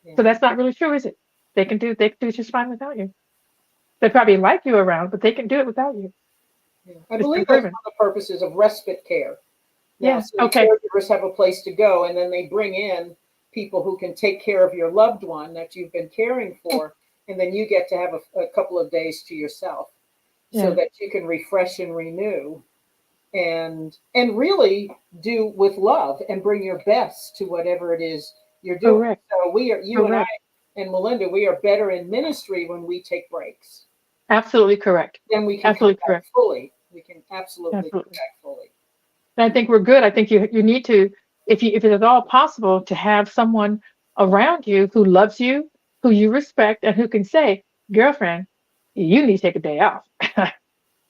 S3: Yeah.
S4: So that's not really true, is it? They can do just fine without you. They probably like you around, but they can do it without you.
S3: Yeah. I
S4: It's been
S3: believe that's one
S4: proven.
S3: of the purposes of respite care. Now,
S4: Yeah.
S3: so the
S4: Okay.
S3: caregivers have a place to go, and then they bring in people who can take care of your loved one that you've been caring for, and then you get to have a couple of days to yourself so
S4: Yeah.
S3: that you can refresh and renew and really do with love and bring your best to whatever it is you're doing.
S4: Correct.
S3: So you and I
S4: Correct.
S3: and Melinda, we are better in ministry when we take breaks.
S4: Absolutely correct.
S3: Then we can come
S4: Absolutely
S3: back
S4: correct.
S3: fully. We can absolutely come
S4: Absolutely.
S3: back fully.
S4: And I think we're good. I think you need to, if it is all possible, to have someone around you who loves you, who you respect, and who can say, girlfriend, you need to take a day off.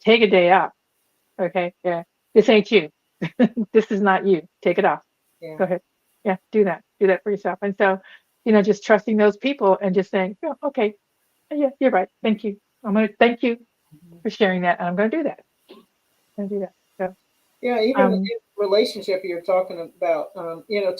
S4: Take a day off. Okay. Yeah. This ain't you. This is not you. Take it off.
S3: Yeah.
S4: Go ahead. Yeah. Do that. Do that for yourself. And so, just trusting those people and just saying, yeah, okay, yeah, you're right. Thank you. I'm going to thank you
S3: Mhm.
S4: for sharing that. And I'm going to do that. I'm going to do that. So,
S3: Yeah, even
S4: um,
S3: in relationship you're talking about,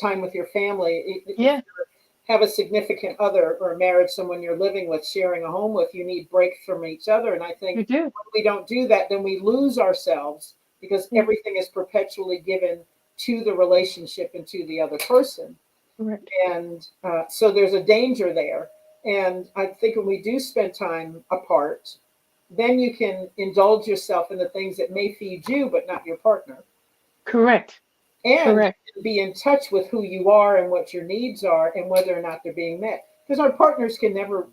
S3: time with your family. If
S4: yeah,
S3: you're have a significant other or a marriage, someone you're living with, sharing a home with, you need breaks from each other. And I think
S4: You do.
S3: when we don't do that, then we lose ourselves because
S4: Yeah.
S3: everything is perpetually given to the relationship and to the other person.
S4: Correct.
S3: And so there's a danger there. And I think when we do spend time apart, then you can indulge yourself in the things that may feed you, but not your partner.
S4: Correct.
S3: And
S4: Correct.
S3: be in touch with who you are and what your needs are and whether or not they're being met. Because our partners can never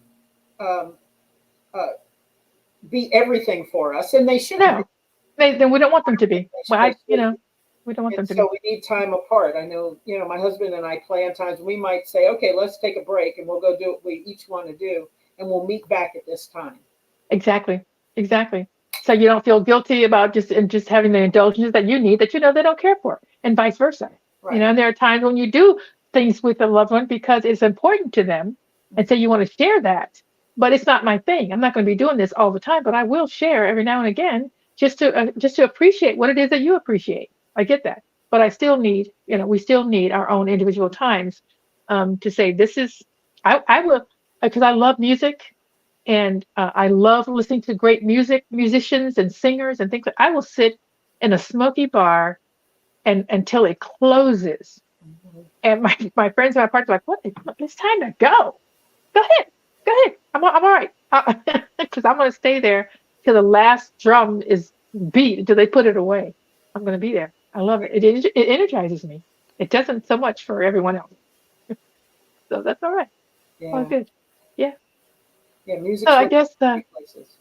S3: um, uh, be everything for us, and they shouldn't be.
S4: No, then we don't want them to be. Well,
S3: They shouldn't.
S4: we don't want them
S3: And
S4: to be.
S3: so we need time apart. I know, my husband and I plan times. We might say, okay, let's take a break and we'll go do what we each want to do, and we'll meet back at this time.
S4: Exactly. Exactly. So you don't feel guilty about just having the indulgences that you need that you know they don't care for, and vice versa.
S3: Right.
S4: And there are times when you do things with a loved one because it's important to them, and so you want to share that. But it's not my thing. I'm not going to be doing this all the time, but I will share every now and again just to appreciate what it is that you appreciate. I get that, but I still need, we still need our own individual times to say this is. I will, because I love music and I love listening to great musicians and singers and things. I will sit in a smoky bar and until it closes.
S3: Mhm.
S4: And my friends and my partners are like, "What? It's time to go. Go ahead, go ahead. I'm all right." Because I'm going to stay there till the last drum is beat until they put it away. I'm going to be there. I love it. It energizes me. It doesn't so much for everyone else, so that's all right. All
S3: Yeah.
S4: good. Yeah.
S3: Yeah.
S4: So
S3: Music's
S4: I
S3: really
S4: guess
S3: great places.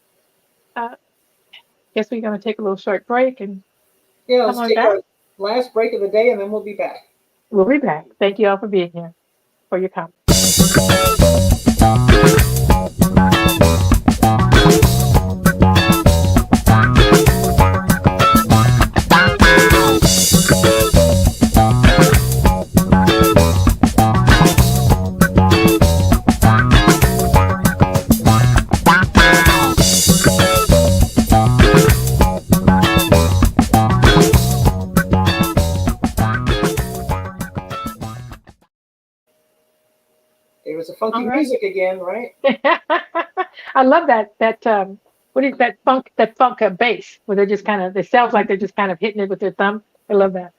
S4: uh, we're going to take a little short break and
S3: Yeah.
S4: come
S3: Let's
S4: on
S3: take
S4: back.
S3: our last break of the day, and then we'll be back.
S4: We'll be back. Thank you all for being here, for your comments.
S3: There was a
S4: All
S3: funky
S4: right.
S3: music again, right?
S4: I love that what is that funk bass where they're just kind of it sounds like they're just kind of hitting it with their thumb. I love that.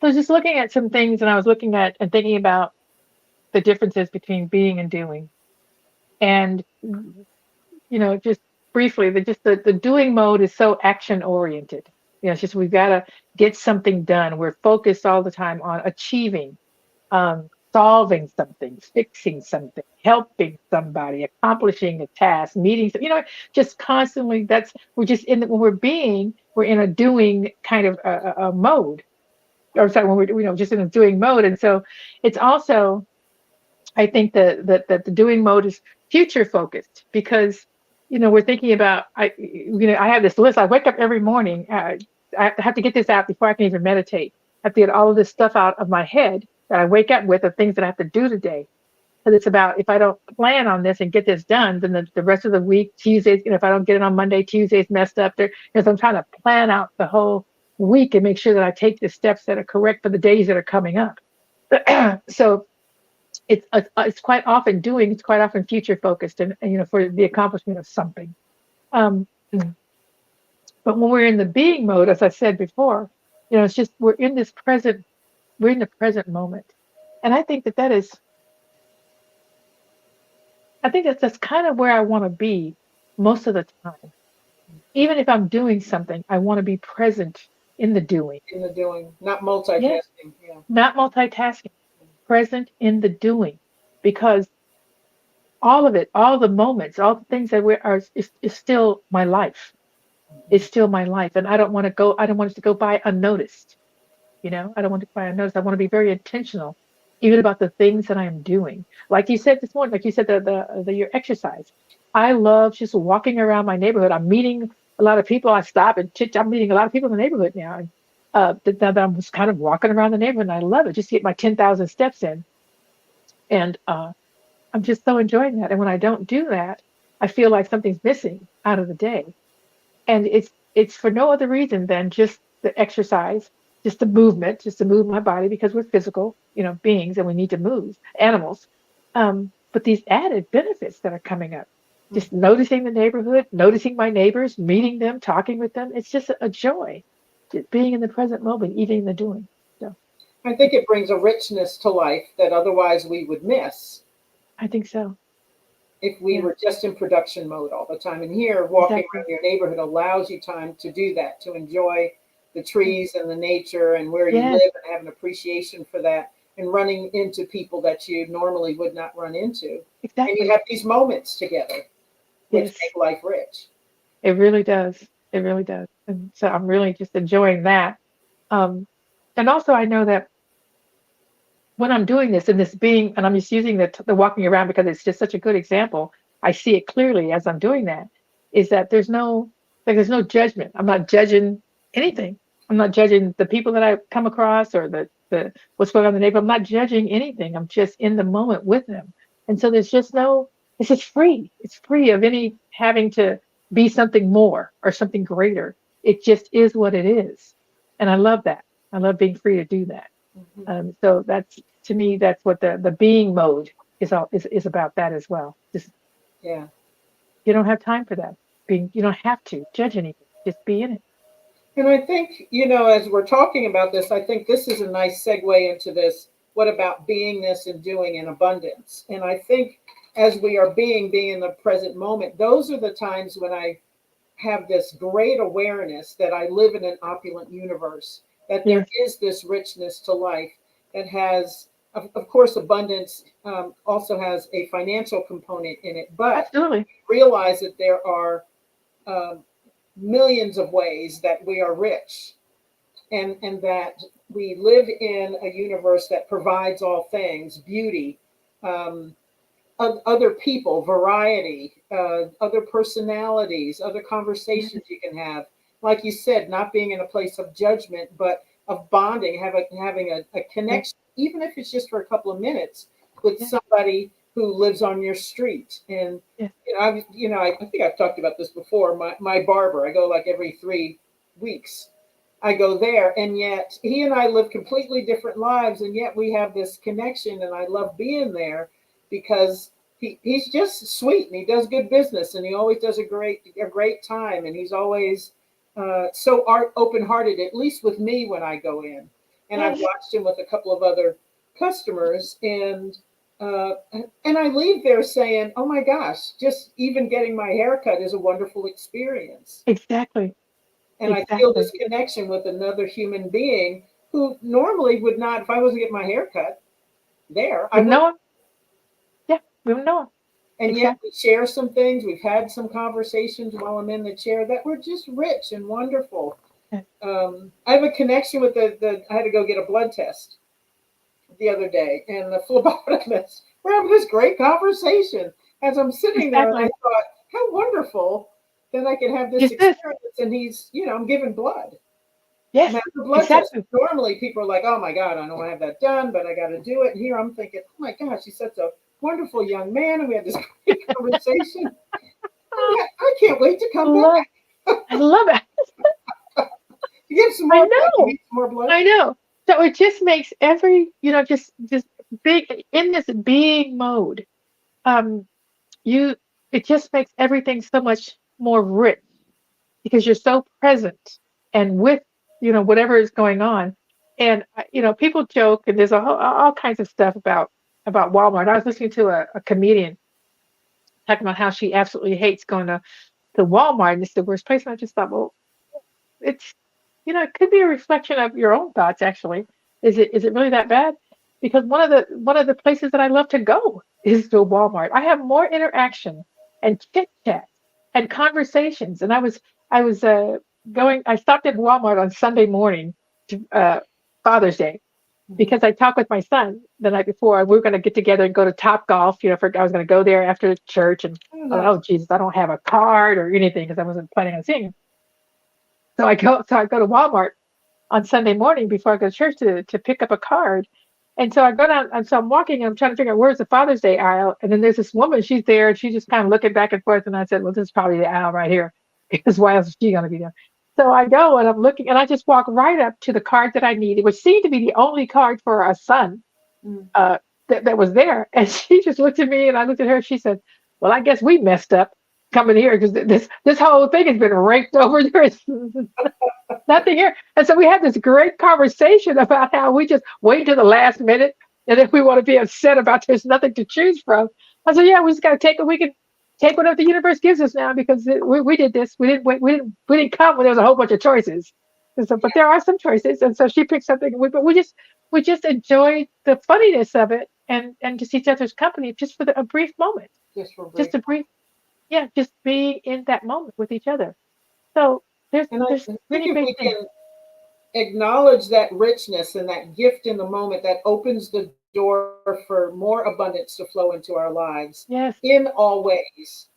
S4: So I was just looking at some things and I was looking at and thinking about the differences between being and doing. And just briefly, the doing mode is so action oriented. It's just we've got to get something done. We're focused all the time on achieving, solving something, fixing something, helping somebody, accomplishing a task, meeting, just constantly. We're just when we're in a doing kind of a mode, or sorry, when we're just in a doing mode, and so it's also I think that the doing mode is future focused because we're thinking about I have this list. I wake up every morning. I have to get this out before I can even meditate. I have to get all of this stuff out of my head that I wake up with of things that I have to do today. Because it's about if I don't plan on this and get this done, then the rest of the week, Tuesdays, if I don't get it on Monday, Tuesday's messed up. There, because I'm trying to plan out the whole week and make sure that I take the steps that are correct for the days that are coming up. So it's quite often doing. It's quite often future focused and for the accomplishment of something. Um, but when we're in the being mode, as I said before, it's just we're in this present. We're in the present moment, and I think that is. I think that's kind of where I want to be most of the time. Even if I'm doing something, I want to be present in the doing.
S3: In the doing, not
S4: Yeah,
S3: multitasking. Yeah.
S4: not multitasking. Present in the doing, because all of it, all the moments, all the things that we are is still my life. It's still my life, and I don't want to go. I don't want it to go by unnoticed. I don't want to go by unnoticed. I want to be very intentional, even about the things that I am doing. Like you said this morning, like you said your exercise. I love just walking around my neighborhood. I'm meeting a lot of people. I stop and chit. I'm meeting a lot of people in the neighborhood now, and that I'm just kind of walking around the neighborhood, and I love it. Just to get my 10,000 steps in, and I'm just so enjoying that. And when I don't do that, I feel like something's missing out of the day. And it's for no other reason than just the exercise just the movement, just to move my body because we're physical, beings and we need to move, animals. But these added benefits that are coming up, just noticing the neighborhood, noticing my neighbors, meeting them, talking with them, it's just a joy, just being in the present moment, even in the doing. So
S3: I think it brings a richness to life that otherwise we would miss
S4: I think so.
S3: if we
S4: Yeah,
S3: were just in production mode all the time. And here, walking
S4: exactly.
S3: around your neighborhood allows you time to do that, to enjoy the
S4: Yeah.
S3: trees and the nature and where you
S4: Yes,
S3: live and have an appreciation for that and running into people that you normally would not run into. And you
S4: exactly.
S3: have these moments together, which
S4: Yes,
S3: make life rich.
S4: it really does. It really does. And so I'm really just enjoying that. Um, and also I know that when I'm doing this and this being, and I'm just using the walking around because it's just such a good example. I see it clearly as I'm doing that. Is that there's no judgment. I'm not judging anything. I'm not judging the people that I come across or the what's going on in the neighborhood. I'm not judging anything. I'm just in the moment with them. And so there's just no. It's just free. It's free of any having to be something more or something greater. It just is what it is, and I love that. I love being free to do that.
S3: Mhm.
S4: So that's to me, that's what the being mode is about that as well. Just
S3: Yeah.
S4: you don't have time for that. You don't have to judge anything. Just be in it.
S3: And I think, as we're talking about this, I think this is a nice segue into this. What about beingness and doing in abundance? And I think as we are being in the present moment, those are the times when I have this great awareness that I live in an opulent universe, that there
S4: Yes,
S3: is this richness to life that has, of course, abundance also has a financial component in it, but
S4: absolutely.
S3: realize that there are um, millions of ways that we are rich, and that we live in a universe that provides all things beauty, um, other people, variety, other personalities, other
S4: Yes,
S3: conversations you can have. Like you said, not being in a place of judgment, but of bonding, having a
S4: yes,
S3: connection, even if it's just for a couple of minutes with
S4: yes,
S3: somebody who lives on your street. And
S4: yes,
S3: I think I've talked about this before. My barber, I go like every 3 weeks. I go there, and yet he and I live completely different lives, and yet we have this connection, and I love being there because he's just sweet and he does good business and he always does a great time, and he's always so open hearted, at least with me when I go in. And I've
S4: yes.
S3: watched him with a couple of other customers, uh, and I leave there saying, "Oh my gosh, just even getting my haircut is a wonderful experience."
S4: Exactly,
S3: And I feel
S4: exactly.
S3: this connection with another human being who normally would not, if I wasn't getting my haircut there, I
S4: With
S3: would.
S4: Noah, yeah, with Noah,
S3: And yet
S4: exactly.
S3: we share some things. We've had some conversations while I'm in the chair that were just rich and wonderful.
S4: Yes,
S3: I have a connection with I had to go get a blood test the other day, and the phlebotomist. We're having this great conversation as I'm sitting there, and I
S4: exactly.
S3: thought, how wonderful that I could have this
S4: Just this.
S3: experience. And I'm giving blood. I'm
S4: Yes,
S3: having a blood test.
S4: exactly.
S3: Normally, people are like, "Oh my God, I don't want to have that done, but I got to do it." And here I'm thinking, "Oh my gosh, he's such a wonderful young man, and we had this great conversation. Yeah, I can't wait to come back.
S4: Love. I love it.
S3: You get some
S4: I
S3: more blood. You
S4: know.
S3: need some more blood.
S4: I know. So it just makes every, just big in this being mode. Um, you it just makes everything so much more rich because you're so present and with, whatever is going on. And people joke and there's all kinds of stuff about Walmart. I was listening to a comedian talking about how she absolutely hates going to Walmart and it's the worst place. And I just thought, well, it's it could be a reflection of your own thoughts actually. Is it really that bad? Because one of the places that I love to go is to Walmart. I have more interaction and chit chat and conversations. And I was going. I stopped at Walmart on Sunday morning to Father's Day
S3: Mhm.
S4: because I talked with my son the night before. And we were going to get together and go to Top Golf. I was going to go there after church, and
S3: Oh,
S4: I thought,
S3: no.
S4: oh Jesus, I don't have a card or anything because I wasn't planning on seeing him. So I go to Walmart on Sunday morning before I go to church to pick up a card. And so I go down, and so I'm walking, and I'm trying to figure out where's the Father's Day aisle. And then there's this woman, she's there, and she's just kind of looking back and forth. And I said, well, this is probably the aisle right here, because why else is she going to be there? So I go and I'm looking, and I just walk right up to the card that I needed, which seemed to be the only card for a son
S3: Mm.
S4: uh, that was there. And she just looked at me, and I looked at her. She said, "Well, I guess we messed up coming here because this whole thing has been raked over. There's nothing here." And so we had this great conversation about how we just wait to the last minute, and if we want to be upset about there's nothing to choose from. I said, "Yeah, we just got to take it. We can take whatever the universe gives us now because we did this. We didn't wait. We didn't come when there was a whole bunch of choices. And so, but there are some choices, and so she picked something. But we just enjoyed the funniness of it and just each other's company just for a brief moment,
S3: Just for brief.
S4: just a brief, yeah, just being in that moment with each other. So there's
S3: And I
S4: there's
S3: think
S4: many
S3: if
S4: great
S3: we
S4: things.
S3: can acknowledge that richness and that gift in the moment, that opens the door for more abundance to flow into our lives
S4: Yes,
S3: in all ways.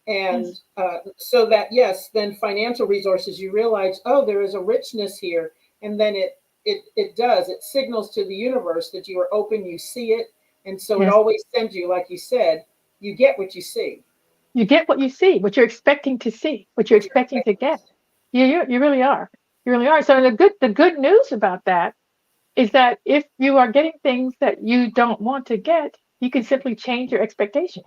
S3: And
S4: yes,
S3: so that, yes, then financial resources, you realize, oh, there is a richness here. And then it does, it signals to the universe that you are open, you see it. And so it
S4: yes.
S3: always sends you, like you said, you get what you see.
S4: You get what you see, what you're expecting to see, what you're
S3: What you're
S4: expecting to
S3: expecting to
S4: get.
S3: see.
S4: You really are. You really are. So the good news about that is that if you are getting things that you don't want to get, you can simply change your expectation.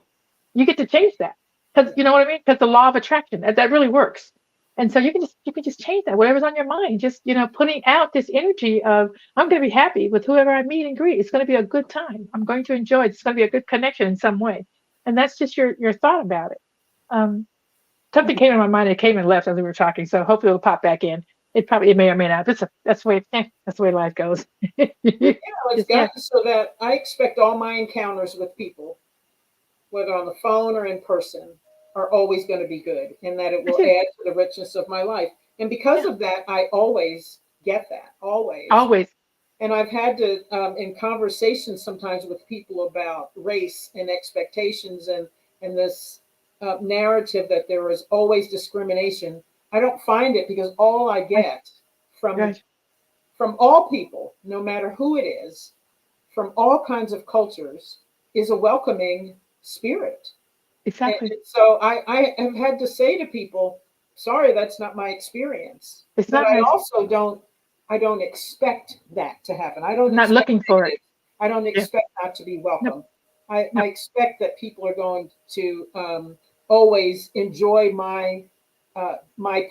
S4: You get to change that because
S3: Yeah.
S4: you know what I mean. Because the law of attraction that really works. And so you can just change that. Whatever's on your mind, just putting out this energy of I'm going to be happy with whoever I meet and greet. It's going to be a good time. I'm going to enjoy it. It's going to be a good connection in some way. And that's just your thought about it. Um, Something came in my mind. It came and left as we were talking. So hopefully it'll pop back in. It may or may not. That's the way that's the way life goes.
S3: But yeah, it's
S4: Just yeah,
S3: gotten so that I expect all my encounters with people, whether on the phone or in person, are always going to be good and that it
S4: I
S3: will
S4: do.
S3: add to the richness of my life. And because
S4: Yeah,
S3: of that, I always get that, always.
S4: always.
S3: And I've had to, in conversations sometimes with people about race and expectations and this narrative that there is always discrimination. I don't find it because all I
S4: Right,
S3: get from
S4: right.
S3: from all people, no matter who it is, from all kinds of cultures, is a welcoming spirit. And
S4: Exactly.
S3: so I have had to say to people, sorry, that's not my experience.
S4: It's
S3: But
S4: not
S3: I
S4: my.
S3: also don't expect that to happen. I
S4: I'm
S3: don't
S4: not
S3: expect
S4: looking for it.
S3: negative. I don't
S4: Yeah.
S3: expect not to be
S4: Nope.
S3: welcome. I
S4: Nope.
S3: expect that people are going to always enjoy my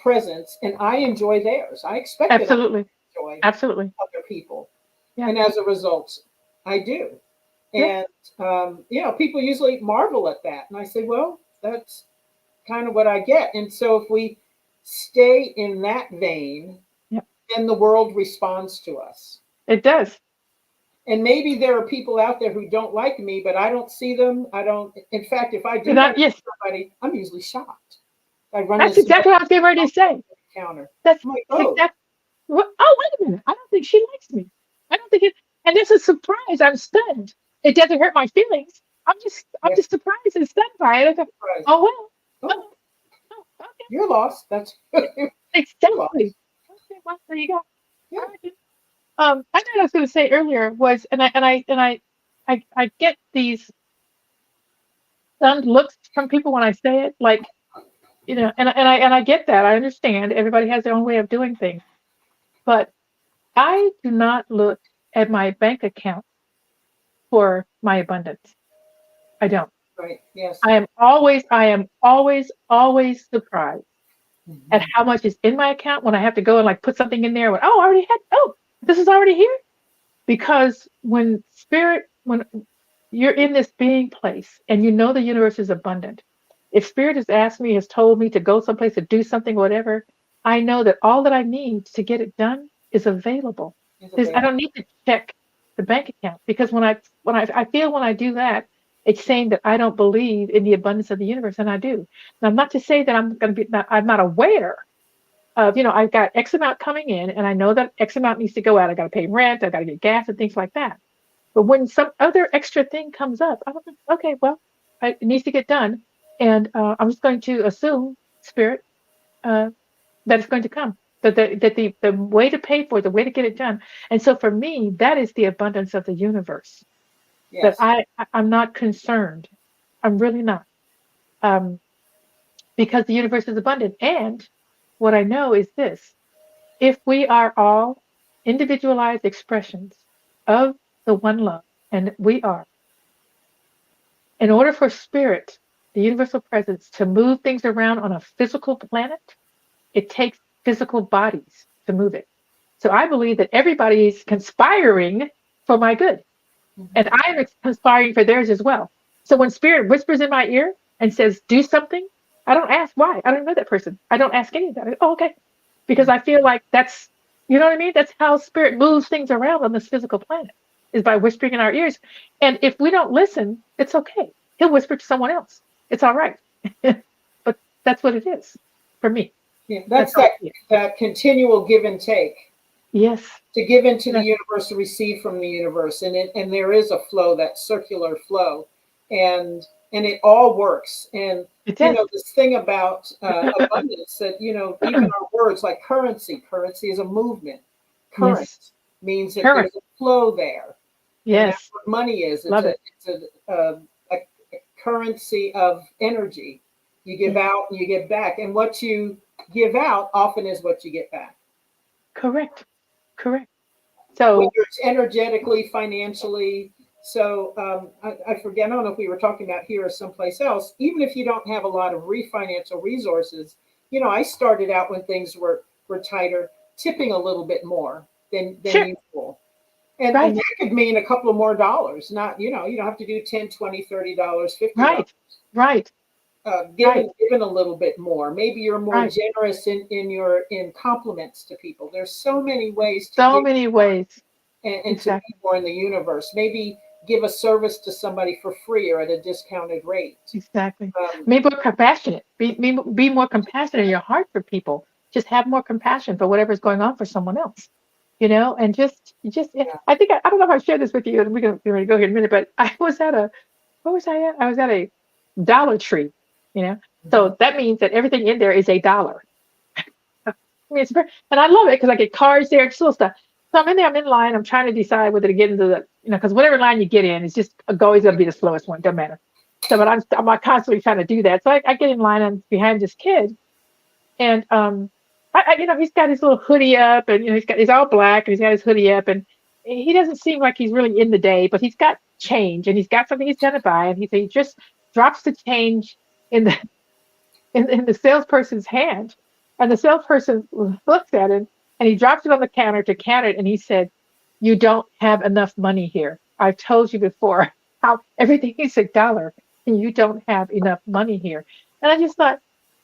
S3: presence, and I enjoy theirs. I expect that I
S4: Absolutely.
S3: enjoy
S4: Absolutely.
S3: other people,
S4: Yeah.
S3: and as a result, I do.
S4: Yeah.
S3: And people usually marvel at that, and I say, well, that's kind of what I get. And so if we stay in that vein,
S4: Yeah.
S3: then the world responds to us.
S4: It does.
S3: And maybe there are people out there who don't like me, but I don't see them. I don't. In fact, if I do
S4: And
S3: run
S4: yes,
S3: into somebody, I'm usually shocked. I run
S4: that's
S3: into somebody
S4: exactly what I was getting ready to say.
S3: counter.
S4: That's
S3: I'm like,
S4: that's
S3: oh,
S4: exactly. What? Oh, wait a minute. I don't think she likes me. I don't think it. And it's a surprise. I'm stunned. It doesn't hurt my feelings. I'm
S3: yes,
S4: just surprised and stunned by it. I go,
S3: surprise.
S4: oh well.
S3: Oh,
S4: Oh, oh, okay.
S3: you're lost. That's you're
S4: Exactly.
S3: lost.
S4: Okay, well, there you go.
S3: Yeah.
S4: All right. I know what I was going to say earlier was, and I get these stunned looks from people when I say it, like and I get that. I understand everybody has their own way of doing things, but I do not look at my bank account for my abundance. I don't.
S3: Right. Yes.
S4: I am always surprised at
S3: Mhm.
S4: how much is in my account when I have to go and like put something in there. Oh, I already had. Oh, this is already here. Because when you're in this being place and you know the universe is abundant, if spirit has asked me, has told me to go someplace to do something, whatever, I know that all that I need to get it done is available.
S3: Is
S4: I
S3: available.
S4: don't need to check the bank account because when I feel when I do that, it's saying that I don't believe in the abundance of the universe, and I do. Now, not to say that I'm not aware of, I've got X amount coming in and I know that X amount needs to go out. I got to pay rent, I got to get gas and things like that. But when some other extra thing comes up, I'm like, okay, well, it needs to get done. And I'm just going to assume, spirit, uh, that it's going to come. That the way to pay for it, the way to get it done. And so for me, that is the abundance of the universe. That
S3: Yes.
S4: I'm not concerned. I'm really not. Um, because the universe is abundant. And what I know is this. if we are all individualized expressions of the one love, and we are, in order for spirit, the universal presence, to move things around on a physical planet, it takes physical bodies to move it. So I believe that everybody is conspiring for my good, and
S3: Mhm.
S4: I am conspiring for theirs as well. So when spirit whispers in my ear and says, do something, I don't ask why. I don't know that person. I don't ask any of that. Oh, okay. Because I feel like that's, you know what I mean? That's how spirit moves things around on this physical planet, is by whispering in our ears. And if we don't listen, it's okay. He'll whisper to someone else. It's all right. But that's what it is for me.
S3: Yeah,
S4: That's
S3: that's
S4: how I
S3: that
S4: see it.
S3: that continual give and take.
S4: Yes.
S3: To give into the
S4: Yes.
S3: universe, to receive from the universe, and there is a flow, that circular flow, and it all works. And
S4: It does.
S3: this thing about abundance, that even our words, like currency is a movement.
S4: Yes.
S3: Current means that
S4: Current.
S3: there's a flow there, and that's
S4: Yes.
S3: what money is. It's
S4: Love
S3: a
S4: it.
S3: it's a currency of energy. You give
S4: Yeah.
S3: out and you give back, and what you give out often is what you get back,
S4: Correct. Correct. So,
S3: whether it's energetically, financially. So I forget, I don't know if we were talking about here or someplace else, even if you don't have a lot of financial resources, I started out when things were tighter, tipping a little bit more than
S4: sure.
S3: usual. And
S4: Right.
S3: that could mean a couple of more dollars, not, you don't have to do 10, 20, $30, $50.
S4: Right. Right. Right.
S3: Given a little bit more. Maybe you're more
S4: Right.
S3: generous in compliments to people. There's so many ways to
S4: So
S3: give
S4: many ways.
S3: and to be
S4: Exactly.
S3: more in the universe. Maybe give a service to somebody for free or at a discounted rate.
S4: Exactly.
S3: Um,
S4: Be more compassionate. Be more compassionate in your heart for people. Just have more compassion for whatever's going on for someone else. And just yeah,
S3: yeah.
S4: I think I don't know if I shared this with you, and we're gonna go here in a minute, but I was at a where was I at? I was at a Dollar Tree, you know.
S3: Mhm.
S4: So that means that everything in there is $1. I mean, and I love it because I get cards there and still stuff. So I'm in there, I'm in line, I'm trying to decide whether to get into because whatever line you get in, it's just always going to be the slowest one, doesn't matter. So, but I'm like constantly trying to do that. So I get in line and behind this kid, and he's got his little hoodie up, and he's all black, and he's got his hoodie up, and he doesn't seem like he's really in the day, but he's got change, and he's got something he's gonna buy, and he just drops the change in the in the salesperson's hand. And the salesperson looks at him and he drops it on the counter to count it. And he said, you don't have enough money here. I've told you before how everything is $1 and you don't have enough money here. And I just thought,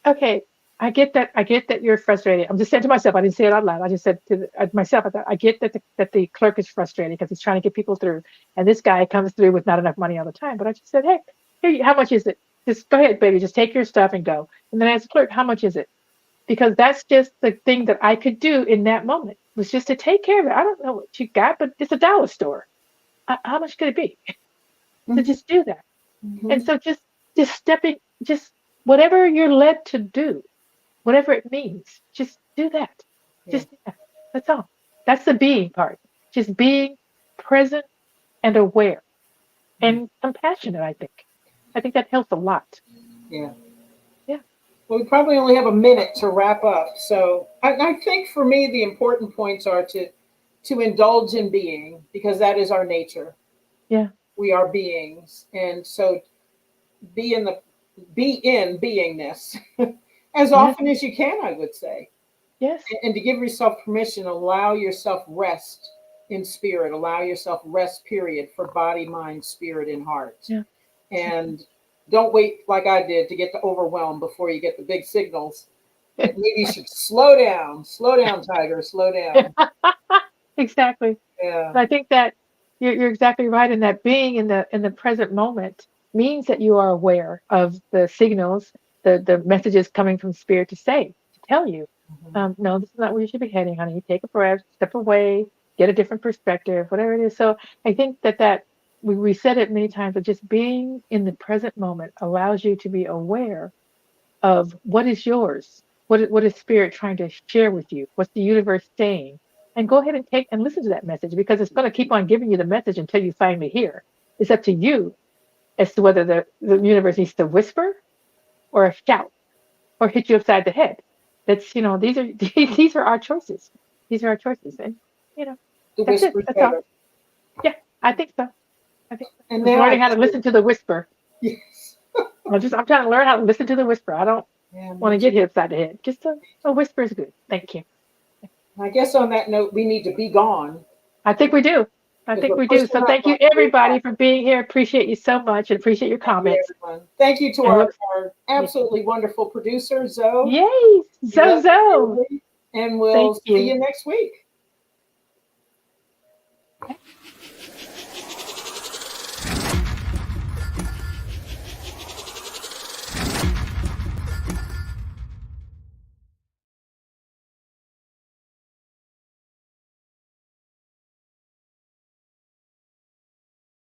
S4: okay, I get that. I get that you're frustrated. I'm just saying to myself, I didn't say it out loud. I just said to myself, I thought, I get that the clerk is frustrated because he's trying to get people through. And this guy comes through with not enough money all the time. But I just said, hey, here, how much is it? Just go ahead, baby. Just take your stuff and go. And then I asked the clerk, how much is it? Because that's just the thing that I could do in that moment, was just to take care of it. I don't know what you got, but it's a dollar store. How much could it be? To
S3: Mhm.
S4: just do that. And
S3: Mhm.
S4: so just stepping, just whatever you're led to do, whatever it means, just do that.
S3: Yeah.
S4: Just do that. That's all. That's the being part. Just being present and aware
S3: Mhm.
S4: and compassionate, I think. I think that helps a lot.
S3: Yeah.
S4: Yeah.
S3: Well, we probably only have a minute to wrap up. So I think for me, the important points are to indulge in being, because that is our nature.
S4: Yeah.
S3: We are beings. And so be in the be in beingness as
S4: Yes.
S3: often as you can, I would say.
S4: Yes.
S3: And to give yourself permission, allow yourself rest in spirit, allow yourself rest, period, for body, mind, spirit, and heart.
S4: Yeah.
S3: And don't wait like I did to get to overwhelm before you get the big signals. Maybe you should slow down, Tiger, slow down.
S4: Exactly.
S3: Yeah.
S4: And I think that you're exactly right in that being in the present moment means that you are aware of the signals, the messages coming from spirit to tell you,
S3: Mhm.
S4: no, this is not where you should be heading, honey. Take a breath, step away, get a different perspective, whatever it is. So I think that we said it many times, but just being in the present moment allows you to be aware of what is yours, what is spirit trying to share with you, what's the universe saying, and go ahead and take and listen to that message, because it's going to keep on giving you the message until you finally hear. It's up to you as to whether the universe needs to whisper or shout or hit you upside the head. That's, these are these are our choices. These are our choices, and you know,
S3: The
S4: that's it.
S3: whisper
S4: That's all.
S3: better.
S4: Yeah, I think so. I think so.
S3: And
S4: Just
S3: now I
S4: learning how to
S3: just
S4: listen to the whisper.
S3: yes.
S4: I'm trying to learn how to listen to the whisper. I don't
S3: Yeah,
S4: want
S3: me
S4: to
S3: too.
S4: get hit upside the head. Just a whisper is good. Thank you.
S3: I guess on that note, we need to be gone
S4: I think we do. I
S3: because
S4: think
S3: we're
S4: we do.
S3: pushing
S4: So
S3: up
S4: thank
S3: on
S4: you
S3: the
S4: everybody
S3: clock.
S4: for being here. Appreciate you so much and appreciate your
S3: Thank you,
S4: comments.
S3: everyone. Thank you to
S4: And
S3: our absolutely wonderful producer, Zoe.
S4: yay,
S3: We love you
S4: Zozo.
S3: dearly, and
S4: Thank
S3: we'll see
S4: you.
S3: you next week.